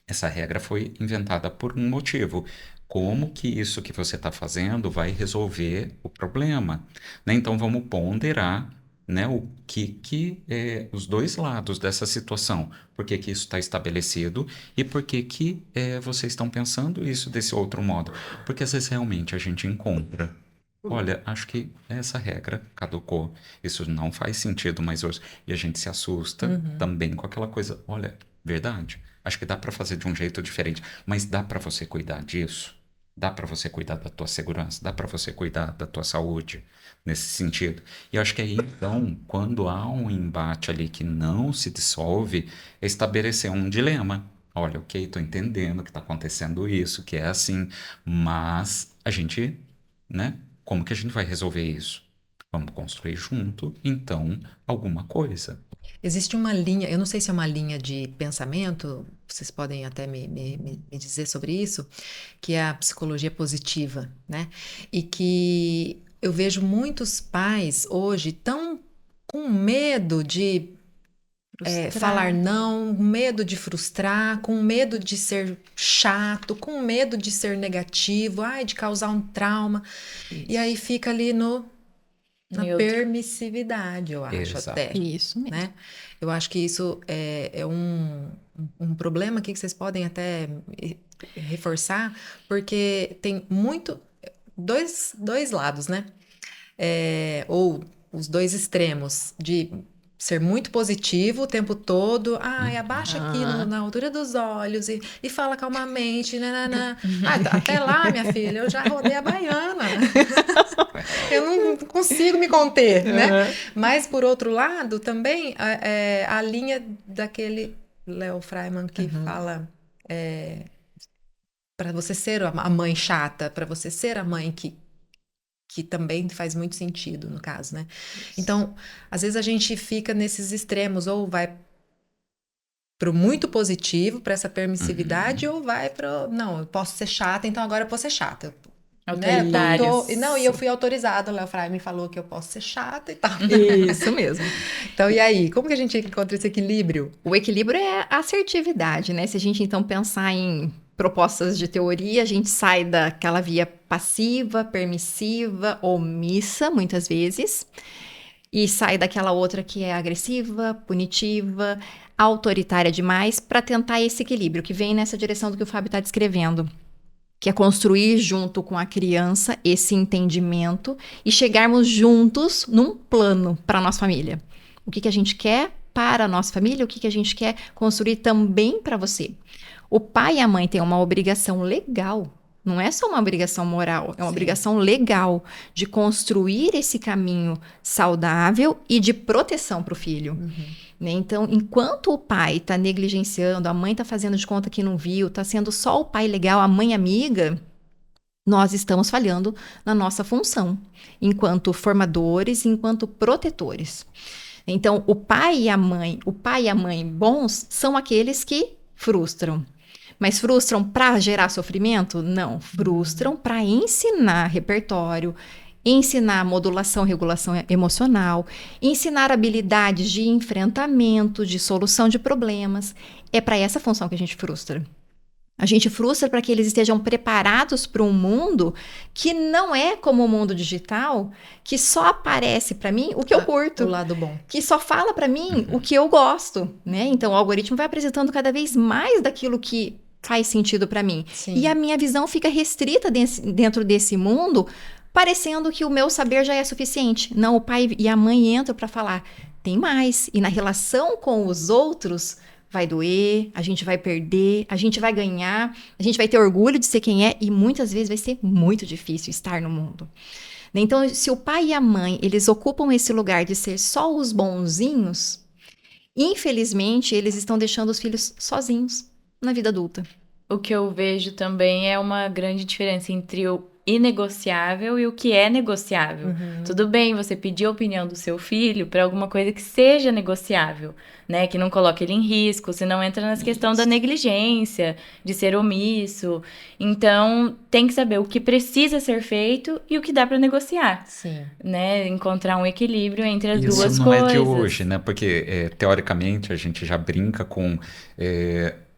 essa regra foi inventada por um motivo. Como que isso que você está fazendo vai resolver o problema? Né? Então vamos ponderar, né, o que os dois lados dessa situação. Por que que isso está estabelecido e por que que vocês estão pensando isso desse outro modo? Porque às vezes realmente a gente encontra. Olha, acho que essa regra caducou. Isso não faz sentido mais hoje. E a gente se assusta também com aquela coisa. Olha, verdade. Acho que dá para fazer de um jeito diferente, mas dá para você cuidar disso? Dá para você cuidar da tua segurança? Dá para você cuidar da tua saúde nesse sentido? E eu acho que aí, então, quando há um embate ali que não se dissolve, é estabelecer um dilema. Olha, ok, estou entendendo que está acontecendo isso, que é assim, mas a gente, né? Como que a gente vai resolver isso? Vamos construir junto, então, alguma coisa. Existe uma linha, eu não sei se é uma linha de pensamento, vocês podem até me dizer sobre isso, que é a psicologia positiva, né? E que eu vejo muitos pais hoje tão com medo de Frustrar. falar não, medo de frustrar, com medo de ser chato, com medo de ser negativo, de causar um trauma. E aí fica ali na Neutro. permissividade, eu acho Exato. até. Isso mesmo. Né? Eu acho que isso é um problema aqui que vocês podem até reforçar, porque tem dois lados, né? Ou os dois extremos de ser muito positivo o tempo todo, abaixa aqui na altura dos olhos e fala calmamente, nananã. Até lá, minha filha, eu já rodei a baiana. Eu não consigo me conter, né? Mas, por outro lado, também a linha daquele Léo Freiman que fala para você ser a mãe chata, para você ser a mãe que também faz muito sentido no caso, né? Então, às vezes a gente fica nesses extremos, ou vai pro muito positivo, para essa permissividade, ou vai pro, não, eu posso ser chata, então agora eu posso ser chata. Autoritários. E eu fui autorizada, o Léo Frei me falou que eu posso ser chata e tal. Isso mesmo. Então, e aí? Como que a gente encontra esse equilíbrio? O equilíbrio é a assertividade, né? Se a gente então pensar em propostas de teoria, a gente sai daquela via passiva, permissiva, omissa, muitas vezes, e sai daquela outra que é agressiva, punitiva, autoritária demais, para tentar esse equilíbrio, que vem nessa direção do que o Fábio está descrevendo, que é construir junto com a criança esse entendimento e chegarmos juntos num plano para a nossa família. O que a gente quer para a nossa família, o que a gente quer construir também para você. O pai e a mãe têm uma obrigação legal, não é só uma obrigação moral, é uma obrigação legal de construir esse caminho saudável e de proteção para o filho. Né? Então, enquanto o pai está negligenciando, a mãe está fazendo de conta que não viu, está sendo só o pai legal, a mãe amiga, nós estamos falhando na nossa função, enquanto formadores, enquanto protetores. Então, o pai e a mãe bons são aqueles que frustram. Mas frustram para gerar sofrimento? Não, frustram para ensinar repertório, ensinar modulação, regulação emocional, ensinar habilidades de enfrentamento, de solução de problemas. É para essa função que a gente frustra. A gente frustra para que eles estejam preparados para um mundo que não é como o mundo digital, que só aparece para mim o que eu curto. O lado bom. Que só fala para mim o que eu gosto, né? Então, o algoritmo vai apresentando cada vez mais daquilo que faz sentido para mim. Sim. E a minha visão fica restrita dentro desse mundo, parecendo que o meu saber já é suficiente. Não, o pai e a mãe entram para falar, tem mais. E na relação com os outros, vai doer, a gente vai perder, a gente vai ganhar, a gente vai ter orgulho de ser quem é e muitas vezes vai ser muito difícil estar no mundo. Então, se o pai e a mãe, eles ocupam esse lugar de ser só os bonzinhos, infelizmente, eles estão deixando os filhos sozinhos na vida adulta. O que eu vejo também é uma grande diferença entre o inegociável e o que é negociável. Tudo bem você pedir a opinião do seu filho para alguma coisa que seja negociável, né? Que não coloque ele em risco, se não entra nessa questão da negligência, de ser omisso. Então, tem que saber o que precisa ser feito e o que dá para negociar. Sim. Né? Encontrar um equilíbrio entre as Isso duas não coisas. é de hoje, né? Porque, teoricamente, a gente já brinca com...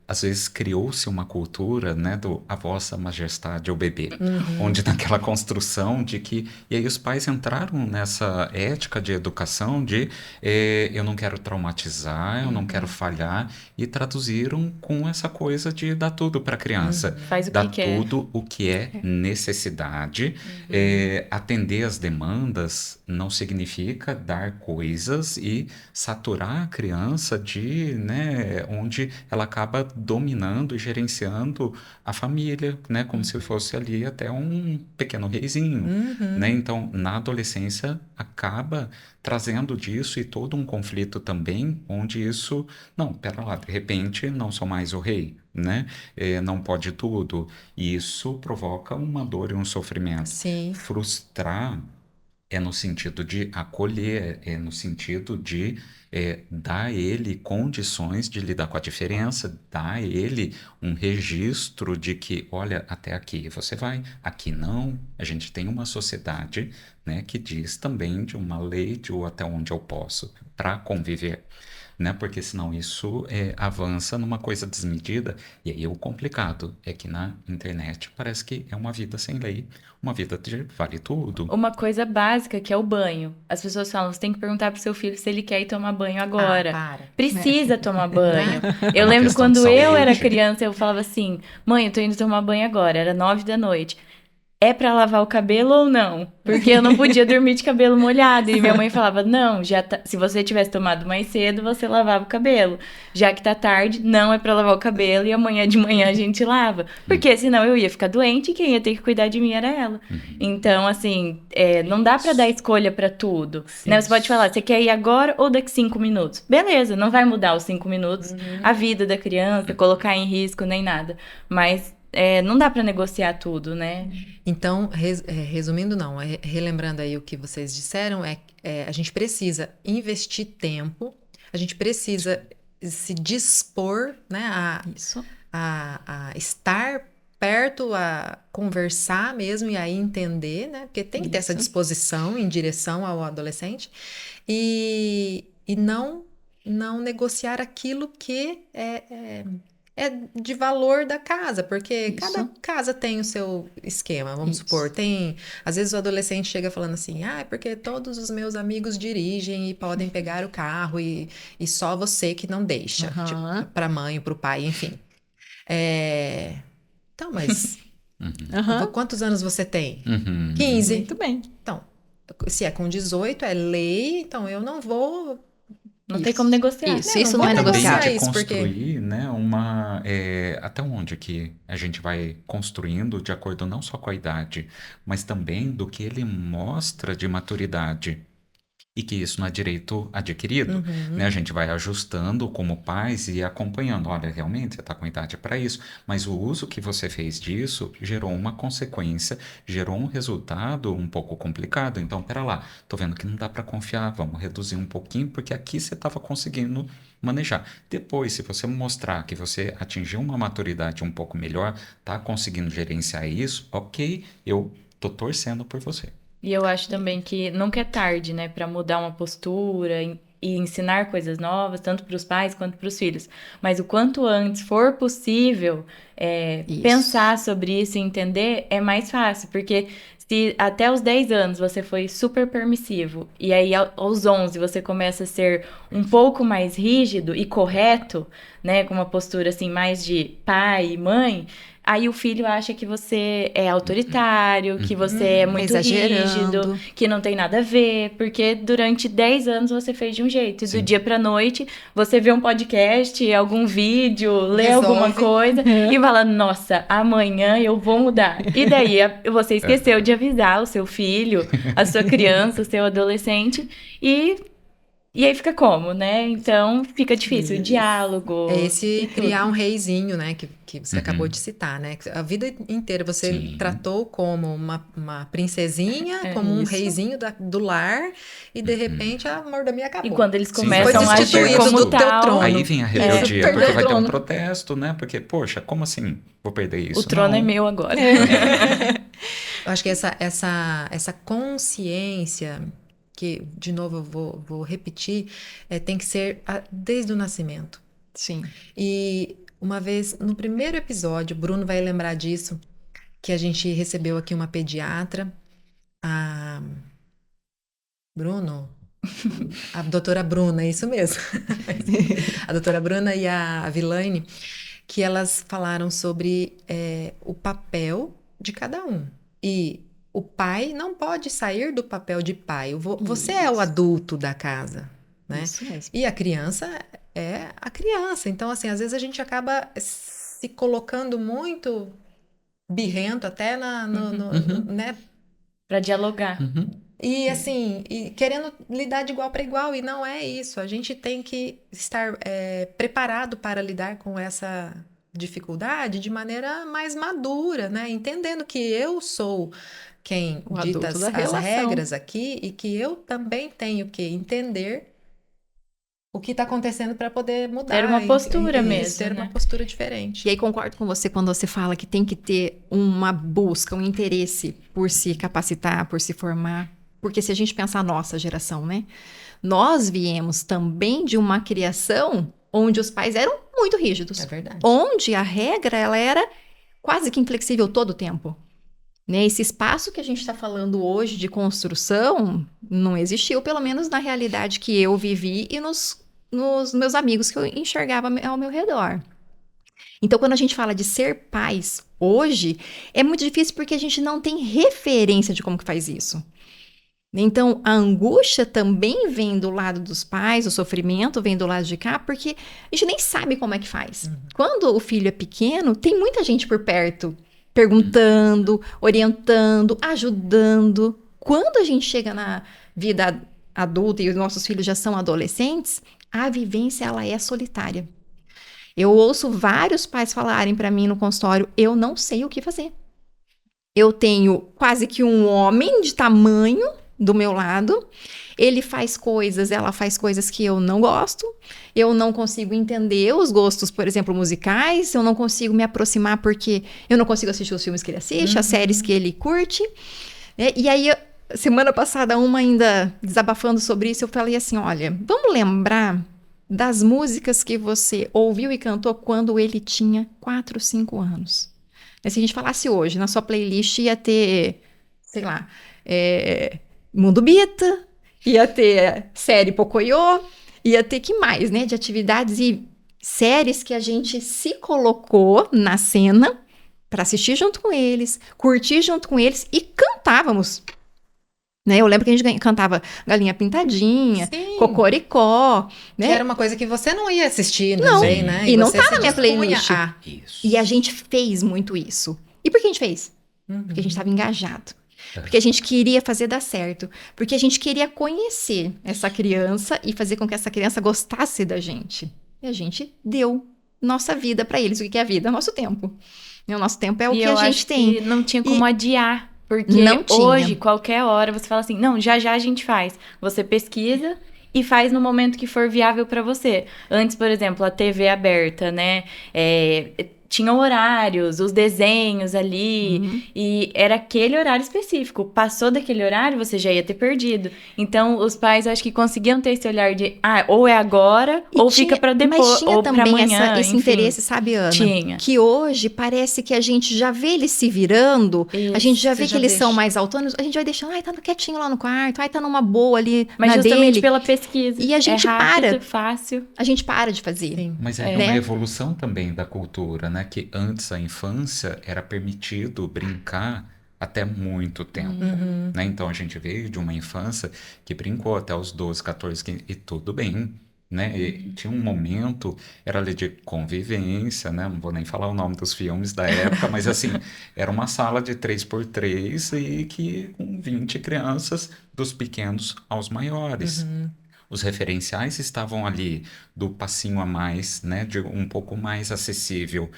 às vezes criou-se uma cultura, né, do a vossa majestade o bebê, onde naquela construção de que... E aí os pais entraram nessa ética de educação de eu não quero traumatizar, eu não quero falhar, e traduziram com essa coisa de dar tudo para a criança. Faz o dar que quer. tudo o que é necessidade. Atender as demandas não significa dar coisas e saturar a criança de, né, onde ela acaba dominando e gerenciando a família, né, como se fosse ali até um pequeno reizinho, né? Então, na adolescência acaba trazendo disso e todo um conflito também, onde isso, não, pera lá, de repente não sou mais o rei, né? Não pode tudo. E isso provoca uma dor e um sofrimento. Sim. Frustrar é no sentido de acolher, é no sentido de dar a ele condições de lidar com a diferença, dar a ele um registro de que, olha, até aqui você vai, aqui não. A gente tem uma sociedade, né, que diz também de uma lei de até onde eu posso para conviver. né? Porque senão isso avança numa coisa desmedida. E aí o complicado é que na internet parece que é uma vida sem lei, uma vida de vale tudo. Uma coisa básica que é o banho. As pessoas falam, você tem que perguntar pro seu filho se ele quer ir tomar banho agora. para. Precisa tomar banho. É Eu uma lembro questão de quando eu saúde. era criança, eu falava assim, mãe, eu tô indo tomar banho agora, era 9 da noite. É pra lavar o cabelo ou não? Porque eu não podia dormir de cabelo molhado. E minha mãe falava, não, já tá... se você tivesse tomado mais cedo, você lavava o cabelo. Já que tá tarde, não é pra lavar o cabelo e amanhã de manhã a gente lava. Porque senão eu ia ficar doente e quem ia ter que cuidar de mim era ela. Então, assim, não dá pra dar escolha pra tudo. Né? Você pode falar, você quer ir agora ou daqui 5 minutos? Beleza, não vai mudar os 5 minutos a vida da criança, colocar em risco nem nada. Mas... não dá pra negociar tudo, né? Então, resumindo, não, relembrando aí o que vocês disseram, a gente precisa investir tempo, a gente precisa se dispor, né, Isso. a estar perto, a conversar mesmo e aí entender, né, porque tem que ter essa Isso. disposição em direção ao adolescente e não negociar aquilo que é de valor da casa, porque Isso. cada casa tem o seu esquema, vamos Isso. supor. Às vezes o adolescente chega falando assim, porque todos os meus amigos dirigem e podem pegar o carro e só você que não deixa, Aham. tipo, pra mãe, pro pai, enfim. Então, mas Aham. quantos anos você tem? Uhum. 15. Muito bem. Então, se é com 18, é lei, então eu não vou... Não tem como negociar. Isso. Né, Isso não não é vou Também negociar de isso, porque... construir, né, até onde que a gente vai construindo de acordo não só com a idade, mas também do que ele mostra de maturidade. E que isso não é direito adquirido, né? A gente vai ajustando como pais e acompanhando. Olha, realmente você está com idade para isso, mas o uso que você fez disso gerou uma consequência, gerou um resultado um pouco complicado. Então, pera lá, tô vendo que não dá para confiar, vamos reduzir um pouquinho, porque aqui você estava conseguindo manejar. Depois, se você mostrar que você atingiu uma maturidade um pouco melhor, tá conseguindo gerenciar isso, ok, eu tô torcendo por você. E eu acho também que nunca é tarde, né, para mudar uma postura e ensinar coisas novas, tanto para os pais quanto para os filhos. Mas o quanto antes for possível Isso. pensar sobre isso e entender, é mais fácil. Porque se até os 10 anos você foi super permissivo, e aí aos 11 você começa a ser um pouco mais rígido e correto, né, com uma postura assim mais de pai e mãe... Aí o filho acha que você é autoritário, que você é muito Exagerando. rígido, que não tem nada a ver, porque durante 10 anos você fez de um jeito. E do dia pra noite, você vê um podcast, algum vídeo, lê alguma coisa e fala, nossa, amanhã eu vou mudar. E daí você esqueceu de avisar o seu filho, a sua criança, o seu adolescente e aí fica como, né? Então fica difícil o diálogo. É esse criar um reizinho, né, que você acabou de citar, né? A vida inteira você Sim. tratou como uma princesinha, como um isso. reizinho do lar, e de repente a mordomia acabou. E quando eles Sim. começam Foi a agir destituído como do teu tal, trono. Aí vem a rebeldia, perdeu porque o vai ter um trono. protesto, né? Porque, poxa, como assim vou perder isso? o trono Não. é meu agora. Eu acho que essa consciência, que, de novo, eu vou repetir, tem que ser desde o nascimento. Sim. E uma vez, no primeiro episódio, Bruno vai lembrar disso, que a gente recebeu aqui uma pediatra, a doutora Bruna, é isso mesmo. A doutora Bruna e a Vilaine, que elas falaram sobre o papel de cada um. E o pai não pode sair do papel de pai. Você é o adulto da casa, né? Isso mesmo. E a criança é a criança. Então, assim, às vezes a gente acaba se colocando muito birrento até né? Pra dialogar. E assim, querendo lidar de igual para igual, e não é isso. A gente tem que estar preparado para lidar com essa dificuldade de maneira mais madura, né? Entendendo que eu sou quem O dita adulto da as relação. regras aqui e que eu também tenho que entender o que está acontecendo para poder mudar. Ter uma postura mesmo, ter né? uma postura diferente. E aí concordo com você quando você fala que tem que ter uma busca, um interesse por se capacitar, por se formar. Porque se a gente pensar a nossa geração, né? Nós viemos também de uma criação onde os pais eram muito rígidos. É verdade. Onde a regra, ela era quase que inflexível todo o tempo. Né? Esse espaço que a gente está falando hoje de construção não existiu, pelo menos na realidade que eu vivi e nos meus amigos que eu enxergava ao meu redor. Então, quando a gente fala de ser pais hoje, é muito difícil porque a gente não tem referência de como que faz isso. Então, a angústia também vem do lado dos pais, o sofrimento vem do lado de cá, porque a gente nem sabe como é que faz. Quando o filho é pequeno, tem muita gente por perto, perguntando, orientando, ajudando. Quando a gente chega na vida adulta e os nossos filhos já são adolescentes, a vivência ela é solitária. Eu ouço vários pais falarem para mim no consultório, eu não sei o que fazer. Eu tenho quase que um homem de tamanho do meu lado, ele faz coisas, ela faz coisas que eu não gosto, eu não consigo entender os gostos, por exemplo, musicais, eu não consigo me aproximar porque eu não consigo assistir os filmes que ele assiste, as séries que ele curte. E aí, semana passada, uma ainda desabafando sobre isso, eu falei assim, olha, vamos lembrar das músicas que você ouviu e cantou quando ele tinha 4, 5 anos. Se a gente falasse hoje, na sua playlist ia ter, sei lá, Mundo Bita, ia ter série Pocoyo, ia ter que mais, né? De atividades e séries que a gente se colocou na cena para assistir junto com eles, curtir junto com eles e cantávamos. Né? Eu lembro que a gente cantava Galinha Pintadinha, Sim. Cocoricó, né? Que era uma coisa que você não ia assistir Não, também, né? e não você tá se na minha dispunha playlist. a- Isso. E a gente fez muito isso. E por que a gente fez? Uhum. Porque a gente estava engajado. Porque a gente queria fazer dar certo. Porque a gente queria conhecer essa criança e fazer com que essa criança gostasse da gente. E a gente deu nossa vida para eles. O que é a vida? Nosso tempo. E o nosso tempo é o E que eu a gente acho tem. que não tinha como adiar. Porque Não tinha. hoje, qualquer hora, você fala assim, não, já já a gente faz. Você pesquisa e faz no momento que for viável para você. Antes, por exemplo, a TV aberta, né? Tinham horários, os desenhos ali, e era aquele horário específico. Passou daquele horário, você já ia ter perdido. Então, os pais, acho que conseguiam ter esse olhar de, ou é agora, E ou tinha- fica para depois, mas tinha ou para também amanhã, esse enfim. interesse, sabe, Ana? Tinha. Que hoje parece que a gente já vê eles se virando, a gente já Isso, vê você que já eles são deixa. mais autônomos, a gente vai deixando, tá quietinho lá no quarto, tá numa boa ali Mas na justamente dele. pela pesquisa. E a gente é rápido, para. fácil. A gente para de fazer. Sim. Mas é Né? uma evolução também da cultura, né? Que antes a infância era permitido brincar até muito tempo, né? Então a gente veio de uma infância que brincou até os 12, 14, 15, e tudo bem, né? E tinha um momento, era ali de convivência, né? Não vou nem falar o nome dos filmes da época, mas assim, era uma sala de 3x3 e que com 20 crianças, dos pequenos aos maiores. Os referenciais estavam ali do passinho a mais, né, de um pouco mais acessível.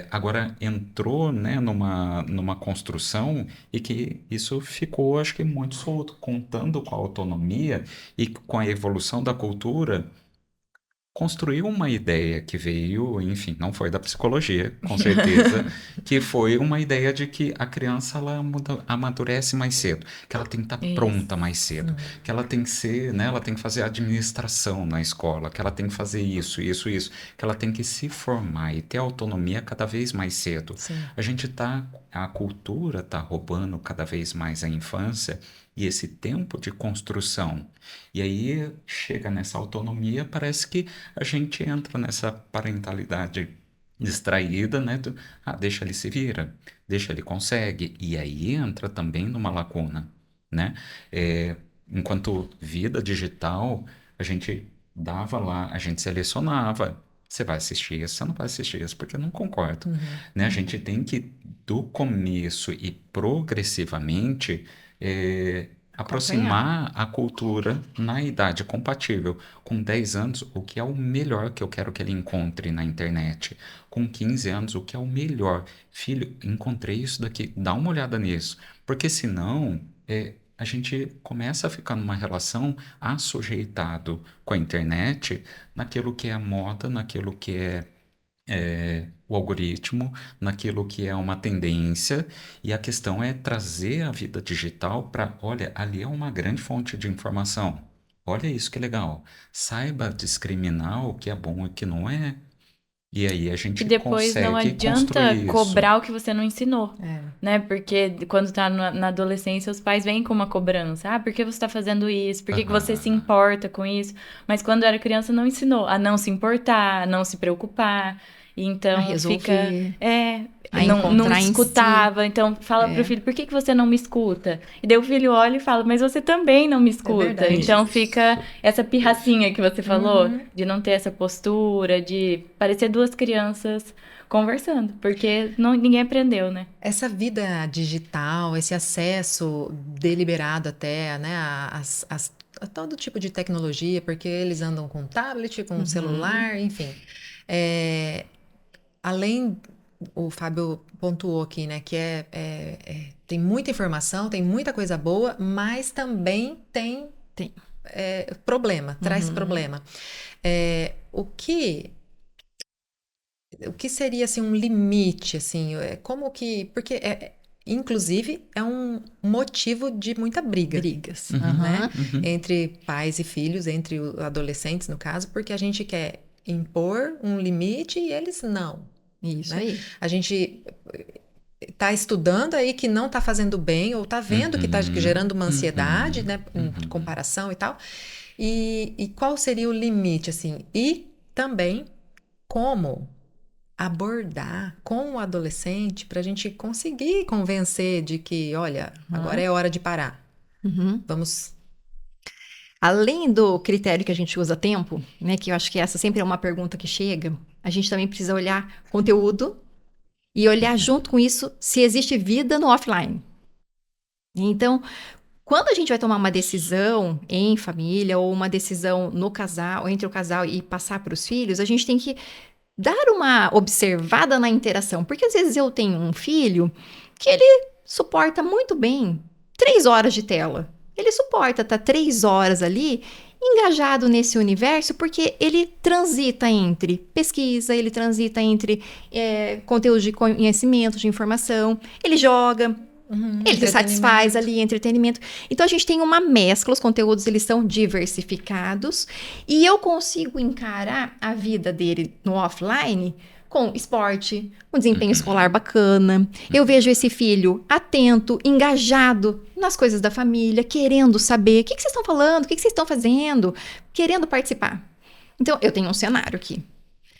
Agora entrou, né, numa construção e que isso ficou, acho que, muito solto, contando com a autonomia e com a evolução da cultura. Construiu uma ideia que veio, enfim, não foi da psicologia, com certeza, que foi uma ideia de que a criança ela amadurece mais cedo, que ela tem que estar Isso. pronta mais cedo, que ela tem que ser, né, ela tem que fazer administração na escola, que ela tem que fazer isso, que ela tem que se formar e ter autonomia cada vez mais cedo. Sim. A cultura tá roubando cada vez mais a infância e esse tempo de construção. E aí chega nessa autonomia, parece que a gente entra nessa parentalidade distraída, né? Deixa ele se vira, deixa ele consegue. E aí entra também numa lacuna, né? Enquanto vida digital, a gente dava lá, a gente selecionava. Você vai assistir isso, você não vai assistir isso, porque eu não concordo. Né? A gente tem que, do começo e progressivamente, aproximar a cultura na idade compatível. Com 10 anos, o que é o melhor que eu quero que ele encontre na internet? Com 15 anos, o que é o melhor? Filho, encontrei isso daqui, dá uma olhada nisso. Porque senão, a gente começa a ficar numa relação assujeitado com a internet, naquilo que é moda, naquilo que é o algoritmo naquilo que é uma tendência, e a questão é trazer a vida digital para, olha, ali é uma grande fonte de informação. Olha isso que legal. Saiba discriminar o que é bom e o que não é. E aí a E gente depois não consegue adianta construir isso. cobrar o que você não ensinou, É. né? Porque quando tá na adolescência, os pais vêm com uma cobrança. Ah, por que você tá fazendo isso? Por que que você se Aham. importa com isso? Mas quando era criança, não ensinou a não se importar, a não se preocupar. E A então resolver, a não encontrar em si. escutava. Então fala pro filho, por que que você não me escuta? E daí o filho olha e fala, mas você também não me escuta. verdade. Então fica essa pirracinha que você falou, Uhum. de não ter essa postura, de parecer duas crianças conversando, porque ninguém aprendeu, né? Essa vida digital, esse acesso deliberado até, né, a todo tipo de tecnologia, porque eles andam com tablet, com celular, enfim. Além, o Fábio pontuou aqui, né, que tem muita informação, tem muita coisa boa, mas também tem Tem. problema, traz problema. O que seria assim um limite, assim, como que, porque inclusive é um motivo de muita briga, Brigas. né, Aham. entre pais e filhos, entre adolescentes no caso, porque a gente quer impor um limite e eles não. Isso Né? aí. A gente está estudando aí que não está fazendo bem, ou está vendo que está gerando uma ansiedade, né, em comparação e tal. E qual seria o limite, assim? E também como abordar com o adolescente para a gente conseguir convencer de que, olha, agora é hora de parar. Uhum. Vamos. Além do critério que a gente usa tempo, né, que eu acho que essa sempre é uma pergunta que chega, a gente também precisa olhar conteúdo e olhar junto com isso se existe vida no offline. Então, quando a gente vai tomar uma decisão em família ou uma decisão no casal, entre o casal e passar para os filhos, a gente tem que dar uma observada na interação, porque às vezes eu tenho um filho que ele suporta muito bem 3 horas de tela. Ele suporta estar 3 horas ali engajado nesse universo porque ele transita entre pesquisa, ele transita entre conteúdo de conhecimento, de informação, ele joga, ele se satisfaz ali, entretenimento. Então, a gente tem uma mescla, os conteúdos eles são diversificados e eu consigo encarar a vida dele no offline com esporte, um desempenho escolar bacana. Eu vejo esse filho atento, engajado nas coisas da família, querendo saber o que vocês estão falando, o que vocês estão fazendo, querendo participar. Então, eu tenho um cenário aqui.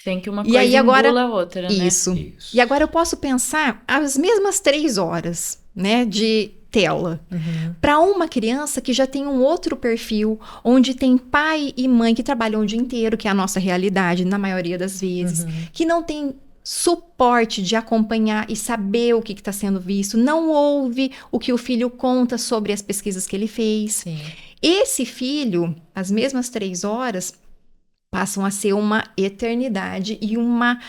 Tem que uma E coisa aí agora- engula a outra, né? Isso. E agora eu posso pensar as mesmas 3 horas, né, de tela. Para uma criança que já tem um outro perfil, onde tem pai e mãe que trabalham o dia inteiro, que é a nossa realidade na maioria das vezes, que não tem suporte de acompanhar e saber o que está sendo visto, não ouve o que o filho conta sobre as pesquisas que ele fez. Sim. Esse filho, as mesmas 3 horas, passam a ser uma eternidade e uma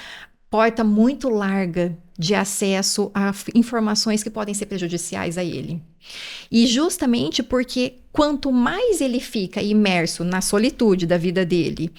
porta muito larga de acesso a informações que podem ser prejudiciais a ele. E justamente porque quanto mais ele fica imerso na solitude da vida dele,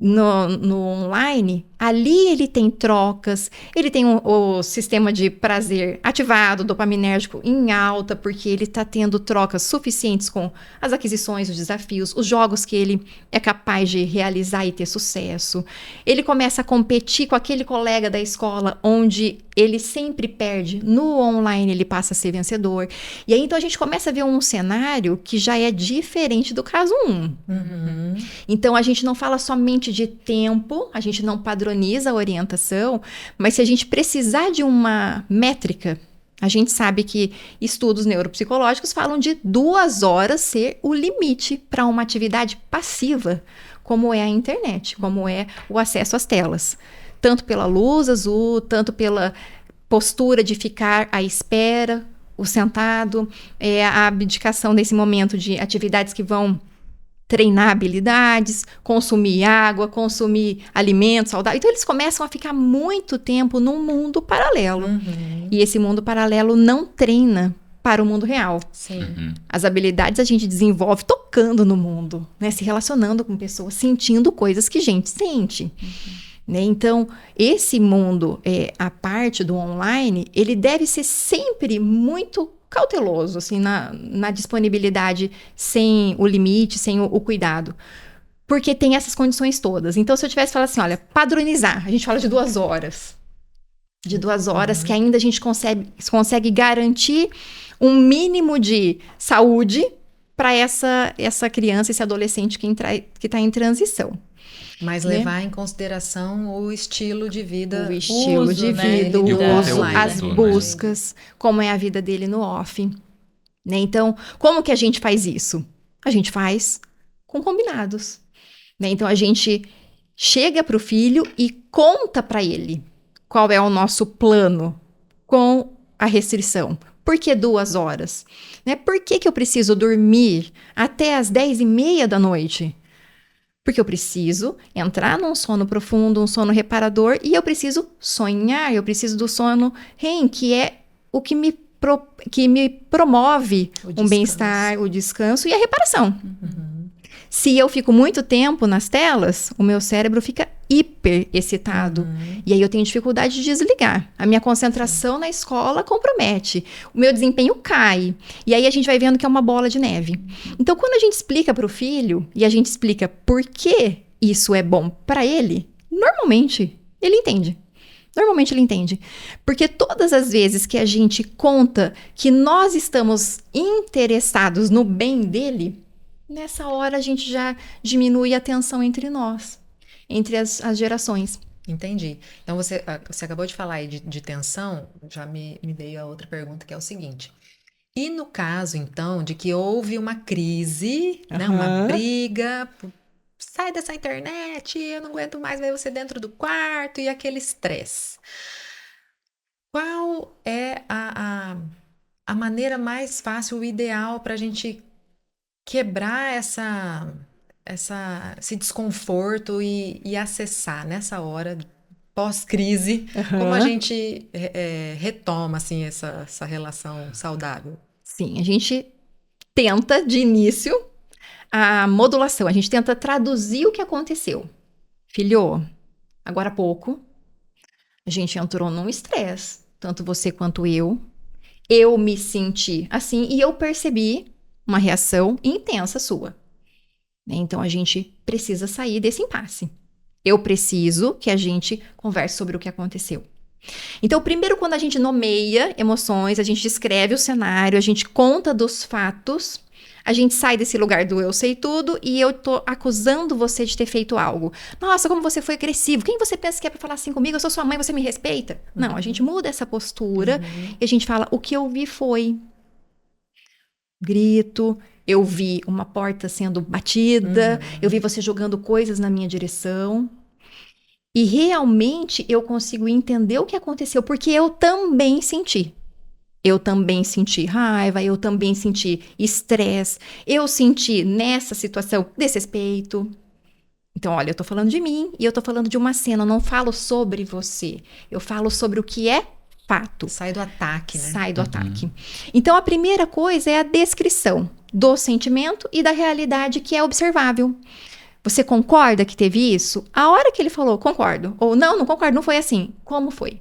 no online, ali ele tem trocas, ele tem o sistema de prazer ativado, dopaminérgico em alta, porque ele está tendo trocas suficientes com as aquisições, os desafios, os jogos que ele é capaz de realizar e ter sucesso. Ele começa a competir com aquele colega da escola onde ele sempre perde, no online ele passa a ser vencedor. E aí então a gente começa a ver um cenário que já é diferente do caso 1. Então a gente não fala somente de tempo, a gente não padroniza a orientação, mas se a gente precisar de uma métrica, a gente sabe que estudos neuropsicológicos falam de 2 horas ser o limite para uma atividade passiva, como é a internet, como é o acesso às telas. Tanto pela luz azul, tanto pela postura de ficar à espera, o sentado, a abdicação desse momento de atividades que vão treinar habilidades, consumir água, consumir alimentos saudáveis. Então, eles começam a ficar muito tempo num mundo paralelo. E esse mundo paralelo não treina para o mundo real. Sim. As habilidades a gente desenvolve tocando no mundo, né? Se relacionando com pessoas, sentindo coisas que a gente sente. né? Então, esse mundo, a parte do online, ele deve ser sempre muito cauteloso, assim, na disponibilidade, sem o limite, sem o cuidado. Porque tem essas condições todas. Então, se eu tivesse falado assim, olha, padronizar, a gente fala de 2 horas. De 2 horas, que ainda a gente consegue garantir um mínimo de saúde para essa criança, esse adolescente que está em transição. Mas né? levar em consideração o estilo de vida. O estilo uso, de né, vida, e o o uso, conteúdo, as né? buscas, como é a vida dele no off. Né? Então, como que a gente faz isso? A gente faz com combinados. Né? Então, a gente chega para o filho e conta para ele qual é o nosso plano com a restrição. Por que 2 horas? Né? Por que eu preciso dormir até as 10h30 da noite? Porque eu preciso entrar num sono profundo, um sono reparador, e eu preciso sonhar, eu preciso do sono REM, que é o que me promove um bem-estar, o descanso e a reparação. Se eu fico muito tempo nas telas, o meu cérebro fica hiper excitado. E aí eu tenho dificuldade de desligar. A minha concentração na escola compromete. O meu desempenho cai. E aí a gente vai vendo que é uma bola de neve. Então, quando a gente explica para o filho, e a gente explica por que isso é bom para ele, normalmente ele entende. Normalmente ele entende. Porque todas as vezes que a gente conta que nós estamos interessados no bem dele, nessa hora a gente já diminui a tensão entre nós, entre as gerações. Entendi. Então, você acabou de falar aí de tensão, já me veio a outra pergunta, que é o seguinte. E no caso, então, de que houve uma crise, né, uma briga, sai dessa internet, eu não aguento mais ver você dentro do quarto, e aquele estresse. Qual é a maneira mais fácil, o ideal para a gente quebrar esse desconforto e acessar nessa hora pós-crise, como a gente retoma assim essa relação saudável? Sim, a gente tenta de início a modulação, a gente tenta traduzir o que aconteceu. Filho, agora há pouco a gente entrou num estresse, tanto você quanto eu. Eu me senti assim e eu percebi uma reação intensa sua. Então, a gente precisa sair desse impasse. Eu preciso que a gente converse sobre o que aconteceu. Então, primeiro, quando a gente nomeia emoções, a gente descreve o cenário, a gente conta dos fatos, a gente sai desse lugar do eu sei tudo e eu tô acusando você de ter feito algo. Nossa, como você foi agressivo. Quem você pensa que é pra falar assim comigo? Eu sou sua mãe, você me respeita? Não, a gente muda essa postura e a gente fala, o que eu vi foi grito, eu vi uma porta sendo batida, eu vi você jogando coisas na minha direção. E realmente eu consigo entender o que aconteceu, porque eu também senti. Eu também senti raiva, eu também senti estresse, eu senti nessa situação desrespeito. Então, olha, eu tô falando de mim e eu tô falando de uma cena, eu não falo sobre você. Eu falo sobre o que é fato. Sai do ataque, né? Sai do ataque. Então, a primeira coisa é a descrição do sentimento e da realidade que é observável. Você concorda que teve isso? A hora que ele falou, concordo. Ou não concordo, não foi assim. Como foi?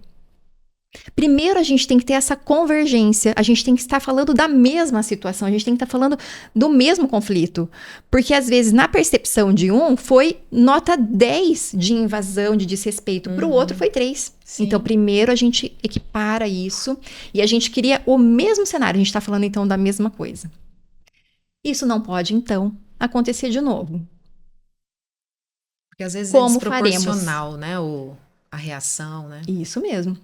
Primeiro, a gente tem que ter essa convergência. A gente tem que estar falando da mesma situação. A gente tem que estar falando do mesmo conflito. Porque, às vezes, na percepção de um, foi nota 10 de invasão, de desrespeito. Para o outro, foi 3. Sim. Então, primeiro, a gente equipara isso. E a gente cria o mesmo cenário. A gente está falando, então, da mesma coisa. Isso não pode, então, acontecer de novo. Porque, às vezes, Como é desproporcional, né? A reação, né? Isso mesmo.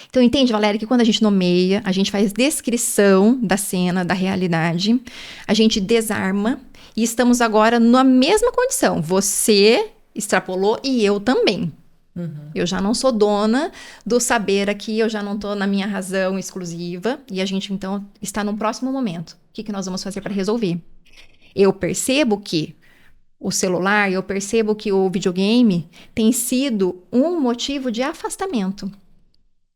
Então, entende, Valéria, que quando a gente nomeia, a gente faz descrição da cena, da realidade, a gente desarma e estamos agora na mesma condição. Você extrapolou e eu também. Eu já não sou dona do saber aqui, eu já não estou na minha razão exclusiva e a gente, então, está no próximo momento. O que nós vamos fazer para resolver? Eu percebo que o celular, eu percebo que o videogame tem sido um motivo de afastamento.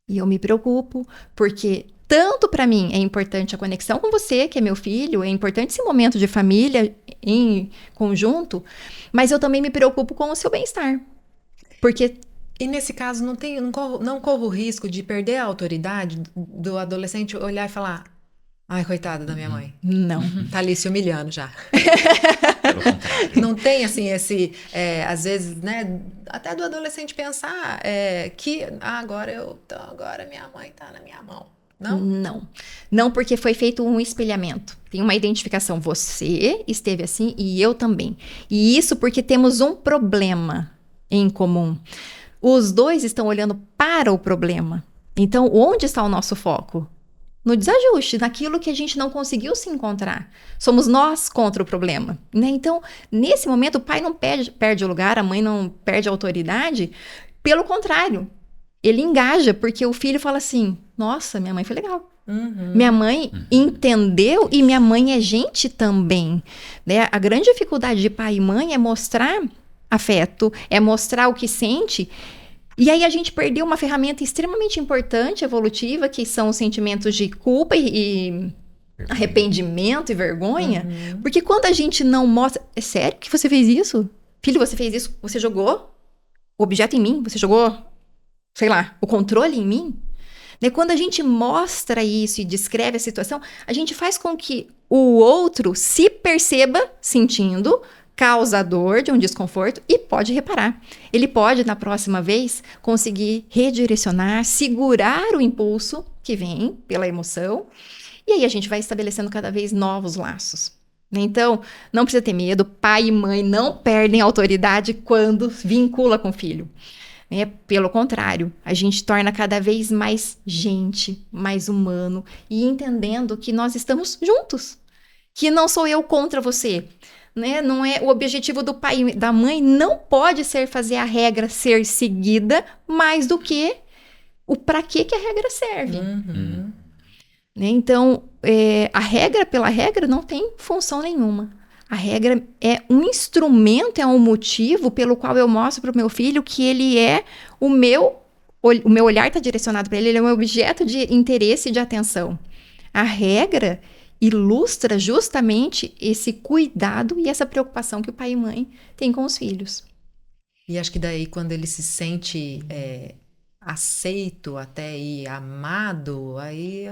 E eu me preocupo, porque tanto para mim é importante a conexão com você, que é meu filho, é importante esse momento de família em conjunto, mas eu também me preocupo com o seu bem-estar. Porque E nesse caso, não corro o risco de perder a autoridade do adolescente olhar e falar: ai, coitada da minha mãe. não. Tá ali se humilhando já. Pelo contrário. Não tem, assim, às vezes, né, até do adolescente pensar que agora minha mãe tá na minha mão. Não? Não. Não, porque foi feito um espelhamento. Tem uma identificação. Você esteve assim e eu também. E isso porque temos um problema em comum. Os dois estão olhando para o problema. Então, onde está o nosso foco? No desajuste, naquilo que a gente não conseguiu se encontrar. Somos nós contra o problema, né? Então, nesse momento, o pai não perde o lugar, a mãe não perde a autoridade. Pelo contrário, ele engaja, porque o filho fala assim: nossa, minha mãe foi legal. Minha mãe entendeu e minha mãe é gente também, né? A grande dificuldade de pai e mãe é mostrar afeto, é mostrar o que sente. E aí a gente perdeu uma ferramenta extremamente importante, evolutiva, que são os sentimentos de culpa e arrependimento e vergonha. Porque quando a gente não mostra... É sério que você fez isso? Filho, você fez isso? Você jogou o objeto em mim? Você jogou, sei lá, o controle em mim? Né? Quando a gente mostra isso e descreve a situação, a gente faz com que o outro se perceba sentindo causador de um desconforto e pode reparar. Ele pode, na próxima vez, conseguir redirecionar, segurar o impulso que vem pela emoção, e aí a gente vai estabelecendo cada vez novos laços. Então, não precisa ter medo, pai e mãe não perdem autoridade quando vincula com o filho. Pelo contrário, a gente torna cada vez mais gente, mais humano, e entendendo que nós estamos juntos, que não sou eu contra você. Né? Não é o objetivo do pai e da mãe não pode ser fazer a regra ser seguida mais do que o para que a regra serve. Né? Então, a regra pela regra não tem função nenhuma. A regra é um instrumento, é um motivo pelo qual eu mostro para o meu filho que ele é o meu olhar está direcionado para ele, ele é um objeto de interesse e de atenção. A regra ilustra justamente esse cuidado e essa preocupação que o pai e mãe têm com os filhos. E acho que daí, quando ele se sente aceito até e amado, aí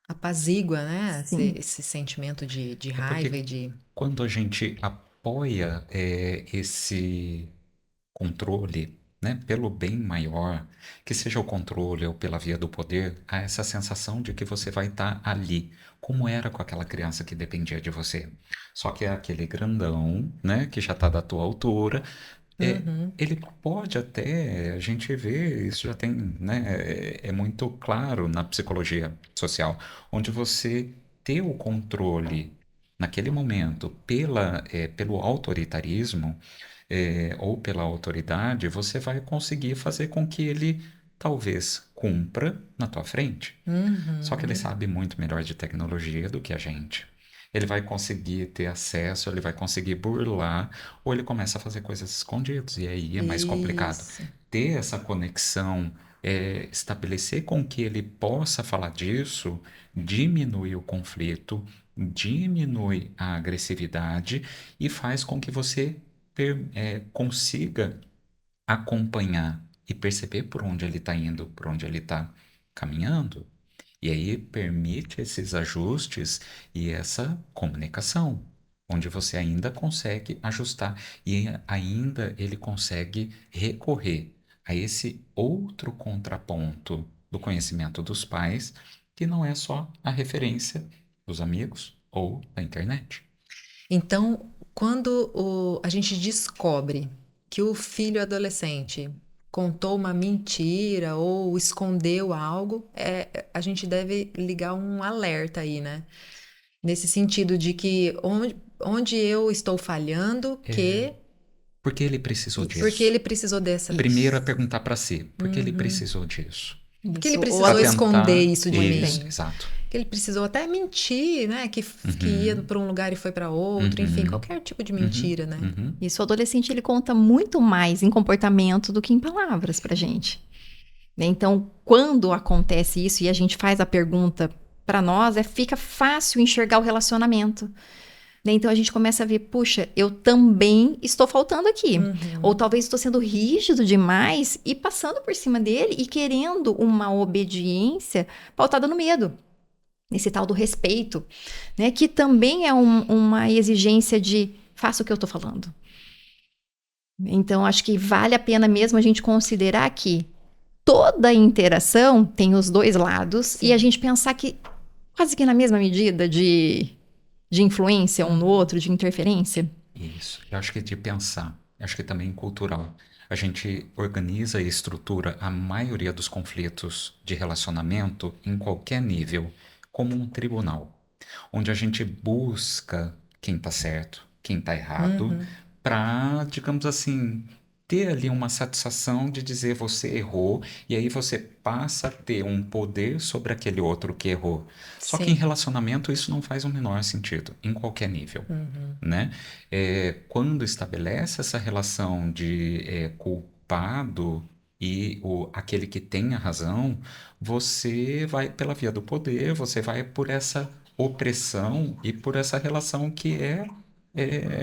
apazigua, né? Esse sentimento de raiva e de... Quando a gente apoia esse controle, né, pelo bem maior, que seja o controle ou pela via do poder, há essa sensação de que você vai estar ali, como era com aquela criança que dependia de você. Só que é aquele grandão, né, que já está da tua altura, ele pode até, a gente vê, isso já tem, né, é muito claro na psicologia social, onde você ter o controle naquele momento pelo autoritarismo, ou pela autoridade, você vai conseguir fazer com que ele talvez cumpra na tua frente. Só que ele sabe muito melhor de tecnologia do que a gente. Ele vai conseguir ter acesso, ele vai conseguir burlar, ou ele começa a fazer coisas escondidas, e aí é mais complicado. Ter essa conexão, estabelecer com que ele possa falar disso, diminui o conflito, diminui a agressividade e faz com que você consiga acompanhar e perceber por onde ele está indo, por onde ele está caminhando. E aí permite esses ajustes e essa comunicação, onde você ainda consegue ajustar e ainda ele consegue recorrer a esse outro contraponto do conhecimento dos pais, que não é só a referência dos amigos ou da internet. Então, quando a gente descobre que o filho adolescente contou uma mentira ou escondeu algo, a gente deve ligar um alerta aí, né? Nesse sentido de que onde eu estou falhando, Porque ele precisou disso. Porque ele precisou dessa... Primeiro é perguntar para si, porque ele precisou disso. Porque ele precisou esconder isso de mim. Exato. Que ele precisou até mentir, né? Que ia para um lugar e foi para outro, enfim, qualquer tipo de mentira, né? Isso, o adolescente, ele conta muito mais em comportamento do que em palavras pra gente. Então, quando acontece isso e a gente faz a pergunta para nós, fica fácil enxergar o relacionamento. né? Então a gente começa a ver, puxa, eu também estou faltando aqui. Ou talvez estou sendo rígido demais e passando por cima dele e querendo uma obediência pautada no medo. Esse tal do respeito, né? Que também é uma exigência de faça o que eu estou falando. Então, acho que vale a pena mesmo a gente considerar que toda interação tem os dois lados e a gente pensar que quase que na mesma medida de influência um no outro, de interferência. Isso. Eu acho que de pensar, acho que também cultural. A gente organiza e estrutura a maioria dos conflitos de relacionamento em qualquer nível, como um tribunal, onde a gente busca quem está certo, quem está errado, para, digamos assim, ter ali uma satisfação de dizer você errou, e aí você passa a ter um poder sobre aquele outro que errou. Só que em Sim. relacionamento isso não faz o menor sentido, em qualquer nível, né? Quando estabelece essa relação de culpado e aquele que tem a razão, você vai pela via do poder, você vai por essa opressão e por essa relação que é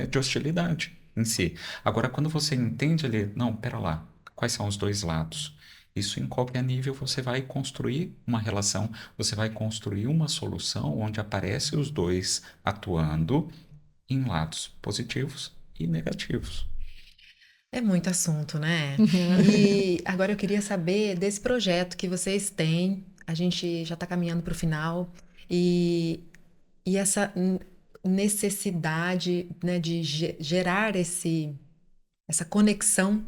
de hostilidade em si. Agora, quando você entende ali, não, pera lá, quais são os dois lados? Isso em qualquer nível você vai construir uma relação, você vai construir uma solução onde aparece os dois atuando em lados positivos e negativos. É muito assunto, né? E agora eu queria saber desse projeto que vocês têm. A gente já está caminhando para o final. E essa necessidade, né, de gerar essa conexão,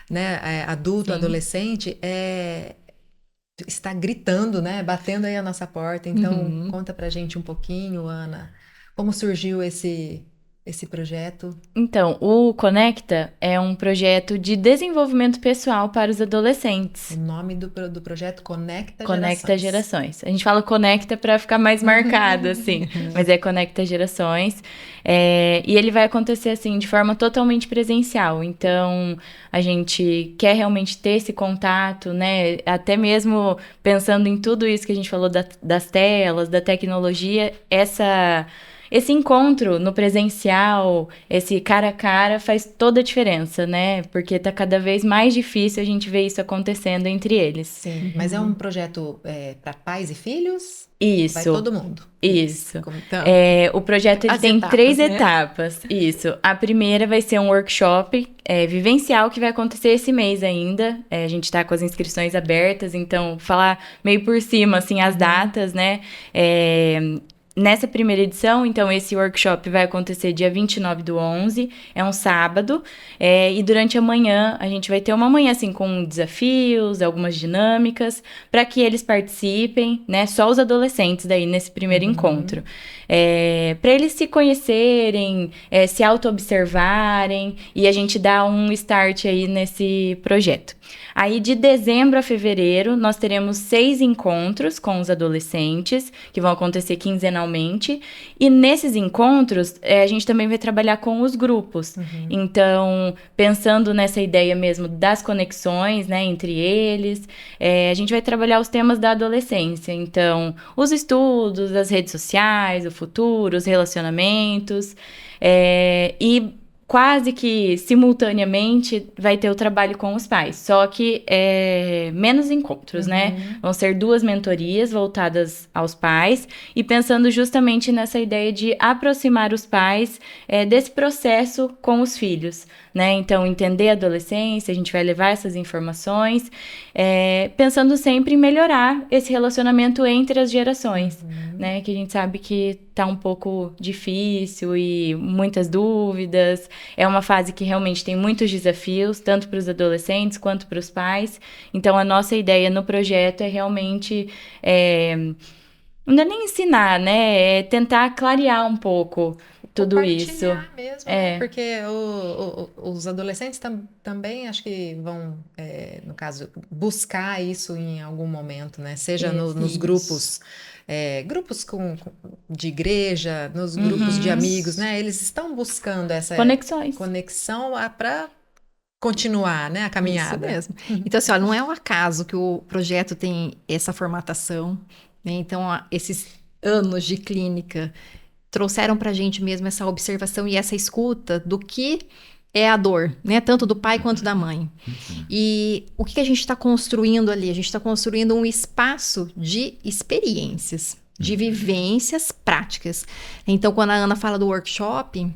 né, adulto, Sim. adolescente, está gritando, né, batendo aí a nossa porta. Então, conta pra gente um pouquinho, Ana, como surgiu esse projeto? Então, o Conecta é um projeto de desenvolvimento pessoal para os O adolescentes. nome do projeto Conecta Conecta Gerações. Gerações. A gente fala Conecta para ficar mais marcado, assim, mas é Conecta Gerações. E ele vai acontecer, assim, de forma totalmente presencial. Então, a gente quer realmente ter esse contato, né? Até mesmo pensando em tudo isso que a gente falou das telas, da tecnologia, esse encontro no presencial, esse cara a cara, faz toda a diferença, né? Porque tá cada vez mais difícil a gente ver isso acontecendo entre eles. Sim, mas é um projeto para pais e filhos? Vai Isso, todo mundo. isso. Então, O projeto ele as tem etapas, 3 né? etapas. Isso. A primeira vai ser um workshop vivencial que vai acontecer esse mês ainda. A gente tá com as inscrições abertas, então falar meio por cima, assim, as datas, né? Nessa primeira edição, então, esse workshop vai acontecer dia 29/11, é um sábado, e durante a manhã a gente vai ter uma manhã, assim, com desafios, algumas dinâmicas, para que eles participem, né, só os adolescentes daí nesse primeiro encontro. Para eles se conhecerem, se auto-observarem, e a gente dá um start aí nesse projeto. Aí, de dezembro a fevereiro, nós teremos 6 encontros com os adolescentes, que vão acontecer quinzenalmente. E nesses encontros, a gente também vai trabalhar com os grupos. Então, pensando nessa ideia mesmo das conexões, né, entre eles, a gente vai trabalhar os temas da adolescência. Então, os estudos, as redes sociais, o futuro, os relacionamentos. E quase que simultaneamente vai ter o trabalho com os pais, só que menos encontros, né? Vão ser 2 mentorias voltadas aos pais e pensando justamente nessa ideia de aproximar os pais desse processo com os filhos, né? Então, entender a adolescência, a gente vai levar essas informações, pensando sempre em melhorar esse relacionamento entre as gerações, né? Que a gente sabe que tá um pouco difícil e muitas dúvidas. É uma fase que realmente tem muitos desafios, tanto para os adolescentes quanto para os pais. Então, a nossa ideia no projeto é realmente, não é nem ensinar, né? É tentar clarear um pouco tudo isso. Compartilhar mesmo, né? Porque os adolescentes também acho que vão, no caso, buscar isso em algum momento, né? Seja nos Isso. grupos, grupos de igreja, nos grupos de amigos, né? Eles estão buscando essa conexão para continuar, né, a caminhada. Isso mesmo. Então, assim, ó, não é um acaso que o projeto tem essa formatação, né? Então, esses anos de clínica trouxeram pra gente mesmo essa observação e essa escuta do que é a dor, né? Tanto do pai quanto da mãe. E o que a gente está construindo ali? A gente está construindo um espaço de experiências, de vivências práticas. Então, quando a Ana fala do workshop,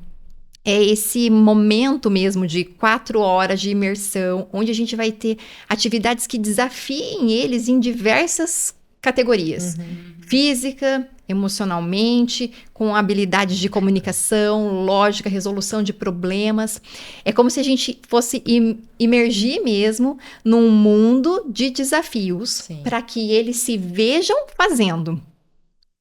é esse momento mesmo de 4 horas de imersão, onde a gente vai ter atividades que desafiem eles em diversas categorias. Física, emocionalmente, com habilidades de comunicação, lógica, resolução de problemas. É como se a gente fosse imergir mesmo num mundo de desafios para que eles se vejam fazendo.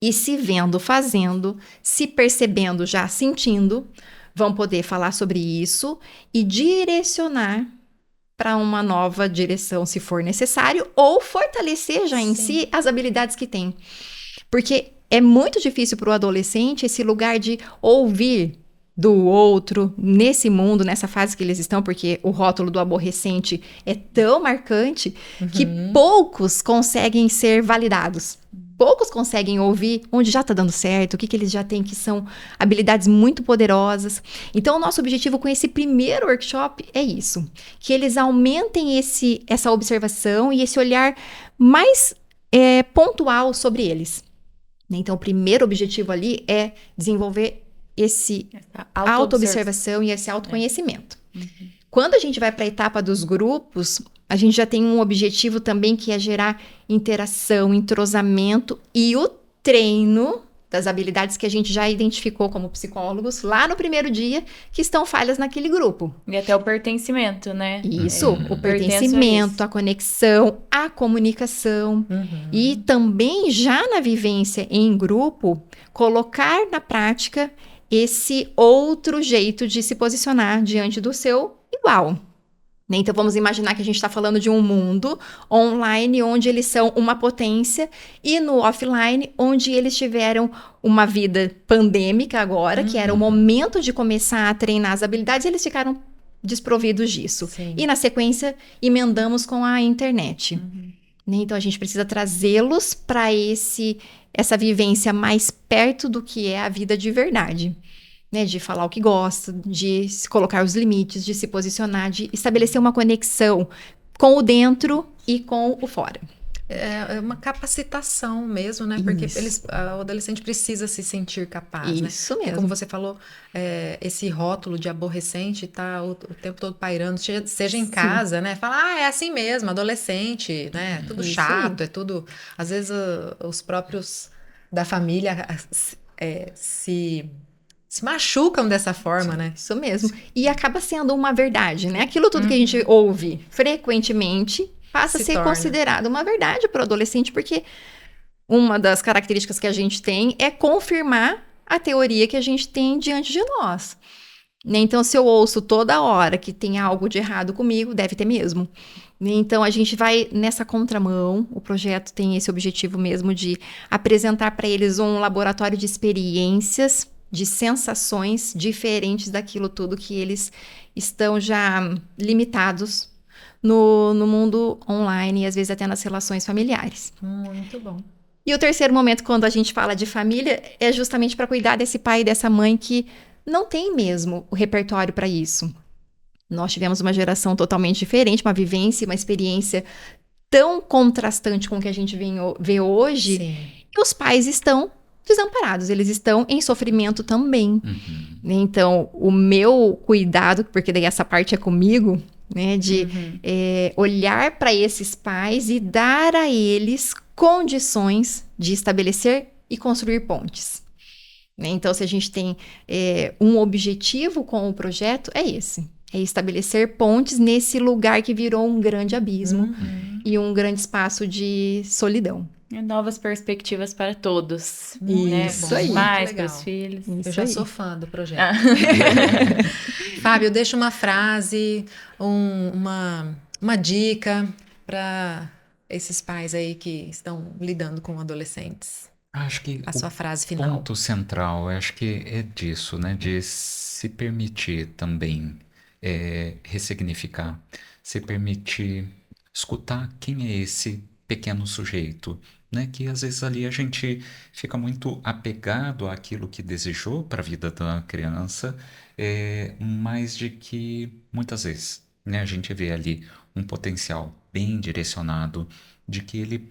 E se vendo fazendo, se percebendo já sentindo, vão poder falar sobre isso e direcionar para uma nova direção, se for necessário, ou fortalecer já em si as habilidades que tem. Porque é muito difícil para o adolescente esse lugar de ouvir do outro nesse mundo, nessa fase que eles estão, porque o rótulo do aborrecente é tão marcante que poucos conseguem ser validados. Poucos conseguem ouvir onde já está dando certo, o que eles já têm que são habilidades muito poderosas. Então, o nosso objetivo com esse primeiro workshop é isso. Que eles aumentem essa observação e esse olhar mais pontual sobre eles. Então, o primeiro objetivo ali é desenvolver essa autoobservação e esse autoconhecimento. Quando a gente vai para a etapa dos grupos, a gente já tem um objetivo também que é gerar interação, entrosamento e o treino das habilidades que a gente já identificou como psicólogos lá no primeiro dia, que estão falhas naquele grupo. E até o pertencimento, né? Isso, o pertencimento, a conexão, a comunicação. E também já na vivência em grupo, colocar na prática esse outro jeito de se posicionar diante do seu igual. Então, vamos imaginar que a gente está falando de um mundo online onde eles são uma potência e no offline onde eles tiveram uma vida pandêmica agora, que era o momento de começar a treinar as habilidades, e eles ficaram desprovidos disso. E na sequência, emendamos com a internet. Então, a gente precisa trazê-los para essa vivência mais perto do que é a vida de verdade. Né, de falar o que gosta, de se colocar os limites, de se posicionar, de estabelecer uma conexão com o dentro e com o fora. É uma capacitação mesmo, né? Porque o adolescente precisa se sentir capaz, né? Isso mesmo. Como você falou, esse rótulo de aborrecente tá o tempo todo pairando, seja em casa, né? Fala, é assim mesmo, adolescente, né? Tudo chato, é tudo... Às vezes os próprios da família se machucam dessa forma, né? Isso mesmo. E acaba sendo uma verdade, né? Aquilo tudo que a gente ouve frequentemente passa a ser considerado uma verdade para o adolescente, porque uma das características que a gente tem é confirmar a teoria que a gente tem diante de nós. Então, se eu ouço toda hora que tem algo de errado comigo, deve ter mesmo. Então, a gente vai nessa contramão. O projeto tem esse objetivo mesmo de apresentar para eles um laboratório de experiências, de sensações diferentes daquilo tudo que eles estão já limitados no mundo online e às vezes até nas relações familiares. Muito bom. E o terceiro momento, quando a gente fala de família, é justamente para cuidar desse pai e dessa mãe que não tem mesmo o repertório para isso. Nós tivemos uma geração totalmente diferente, uma vivência, uma experiência tão contrastante com o que a gente vê hoje. Sim. E os pais estão desamparados, eles estão em sofrimento também. Então, o meu cuidado, porque daí essa parte é comigo, né, de olhar para esses pais e dar a eles condições de estabelecer e construir pontes. Então, se a gente tem um objetivo com o projeto, é esse. É estabelecer pontes nesse lugar que virou um grande abismo e um grande espaço de solidão. Novas perspectivas para todos. Isso aí. Mais para os filhos. Eu já sou fã do projeto. Fábio, deixa uma frase, uma dica para esses pais aí que estão lidando com adolescentes. Acho que a sua frase o final. ponto central, acho que é disso, né? De se permitir também ressignificar, se permitir escutar quem é esse pequeno sujeito né? Que às vezes ali a gente fica muito apegado àquilo que desejou para a vida da criança, mas de que muitas vezes, né, a gente vê ali um potencial bem direcionado de que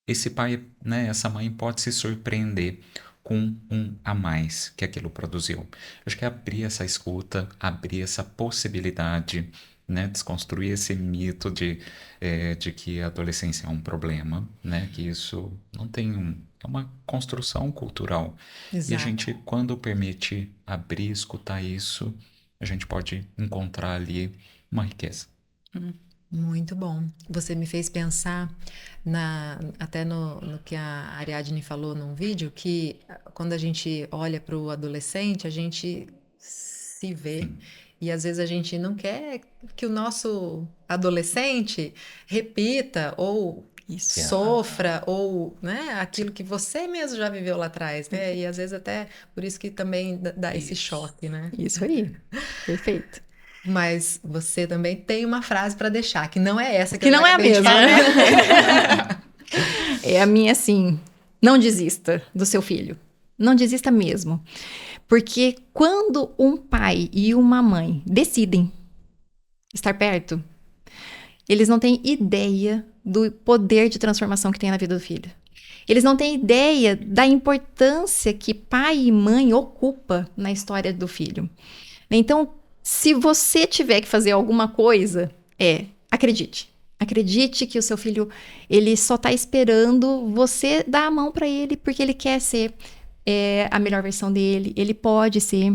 esse pai, né, essa mãe pode se surpreender com um a mais que aquilo produziu. Acho que abrir essa escuta, abrir essa possibilidade, né, desconstruir esse mito de que a adolescência é um problema, né, que isso não tem é uma construção cultural. E a Exato. gente, quando permite abrir, escutar isso, a gente pode encontrar ali uma riqueza. Muito bom. Você me fez pensar até no que a Ariadne falou num vídeo, que quando a gente olha para o adolescente, a gente se vê. E às vezes a gente não quer que o nosso adolescente repita ou Isso. sofra ou, né, aquilo que você mesmo já viveu lá atrás, né? E às vezes até por isso que também dá esse choque, né? Isso aí. Perfeito. Mas você também tem uma frase para deixar, que não é essa Que eu não é a acabei de mesma, falar. né? É a minha, assim, não desista do seu filho. Não desista mesmo. Porque quando um pai e uma mãe decidem estar perto, eles não têm ideia do poder de transformação que tem na vida do filho. Eles não têm ideia da importância que pai e mãe ocupa na história do filho. Então, se você tiver que fazer alguma coisa, acredite. Acredite que o seu filho, ele só está esperando você dar a mão para ele, porque ele quer ser a melhor versão dele, ele pode ser.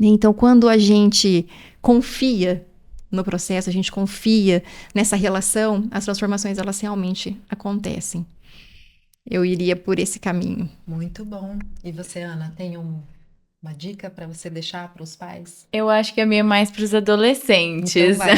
Então, quando a gente confia no processo, a gente confia nessa relação, as transformações, elas realmente acontecem. Eu iria por esse caminho. Muito bom. E você, Ana, tem uma dica para você deixar para os pais? Eu acho que a minha é mais para os adolescentes. Então vai.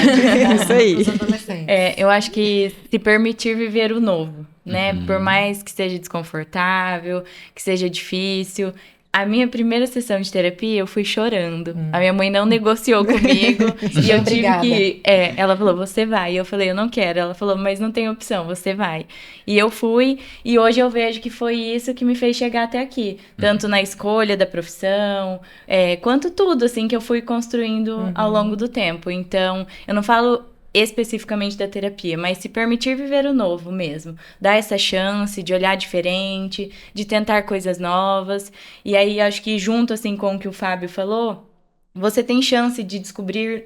Isso aí. Pros adolescentes. Eu acho que se permitir viver o novo, né? Uhum. Por mais que seja desconfortável, que seja difícil. A minha primeira sessão de terapia, eu fui chorando. A minha mãe não negociou comigo. E eu tive Obrigada. que... ela falou, você vai. E eu falei, eu não quero. Ela falou, mas não tem opção, você vai. E eu fui. E hoje eu vejo que foi isso que me fez chegar até aqui. Tanto na escolha da profissão, quanto tudo, assim, que eu fui construindo ao longo do tempo. Então, eu não falo especificamente da terapia, mas se permitir viver o novo mesmo, dar essa chance de olhar diferente, de tentar coisas novas, e aí acho que junto assim com o que o Fábio falou, você tem chance de descobrir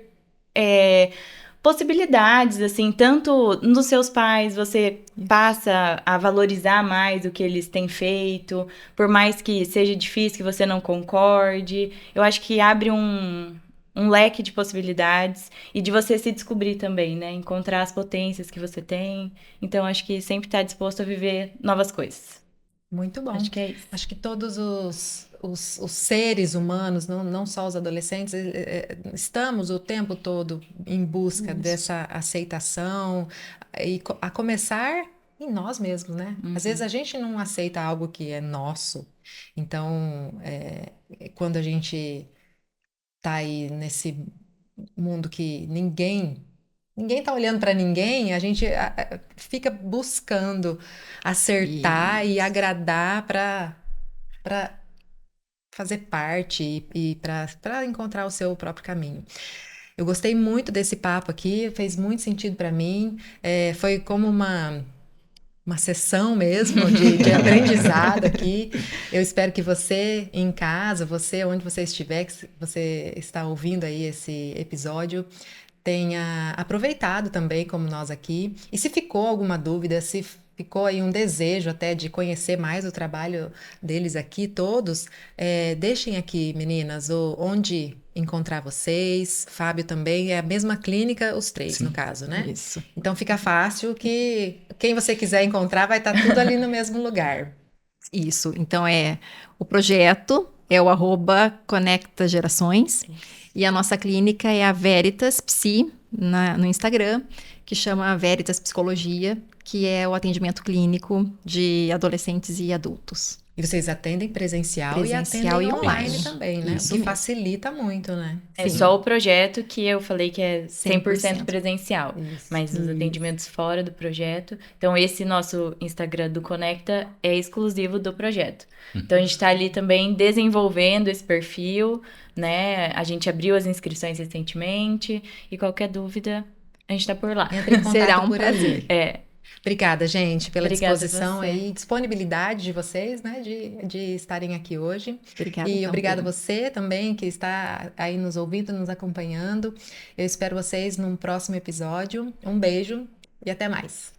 possibilidades, assim, tanto nos seus pais, você passa a valorizar mais o que eles têm feito, por mais que seja difícil, que você não concorde, eu acho que abre um leque de possibilidades e de você se descobrir também, né? Encontrar as potências que você tem. Então, acho que sempre estar disposto a viver novas coisas. Muito bom. Acho que é isso. Acho que todos os seres humanos, não só os adolescentes, estamos o tempo todo em busca dessa aceitação e a começar em nós mesmos, né? Às vezes a gente não aceita algo que é nosso. Então, quando a gente tá aí nesse mundo que ninguém tá olhando para ninguém, a gente fica buscando acertar e agradar para fazer parte e para encontrar o seu próprio caminho. Eu gostei muito desse papo aqui, fez muito sentido para mim. Foi como uma sessão mesmo de aprendizado aqui. Eu espero que você em casa, você onde você estiver, que você está ouvindo aí esse episódio, tenha aproveitado também, como nós aqui. E se ficou alguma dúvida, se ficou aí um desejo até de conhecer mais o trabalho deles aqui, todos, deixem aqui, meninas, onde encontrar vocês. Fábio também, é a mesma clínica, os três, Sim. no caso, né? Isso. Então fica fácil que quem você quiser encontrar vai estar tudo ali no mesmo lugar. Isso. Então, o projeto é o @Conecta Gerações. E a nossa clínica é a Veritas Psi no Instagram, que chama Veritas Psicologia, que é o atendimento clínico de adolescentes e adultos. E vocês atendem presencial e Presencial atendem e online online. também, né? Isso Que mesmo. facilita muito, né? É Sim. só o projeto que eu falei que é 100% 100%. presencial. Isso. Mas os atendimentos fora do projeto. Então, esse nosso Instagram do Conecta é exclusivo do projeto. Então, a gente está ali também desenvolvendo esse perfil, né? A gente abriu as inscrições recentemente e qualquer dúvida, a gente está por lá. Entra em contato Será um por prazer. ali. Obrigada, gente, pela Obrigada a disposição você. aí, disponibilidade de vocês, né, de estarem aqui hoje. Obrigada E obrigada a também. você também que está aí nos ouvindo, nos acompanhando. Eu espero vocês num próximo episódio. Um beijo e até mais.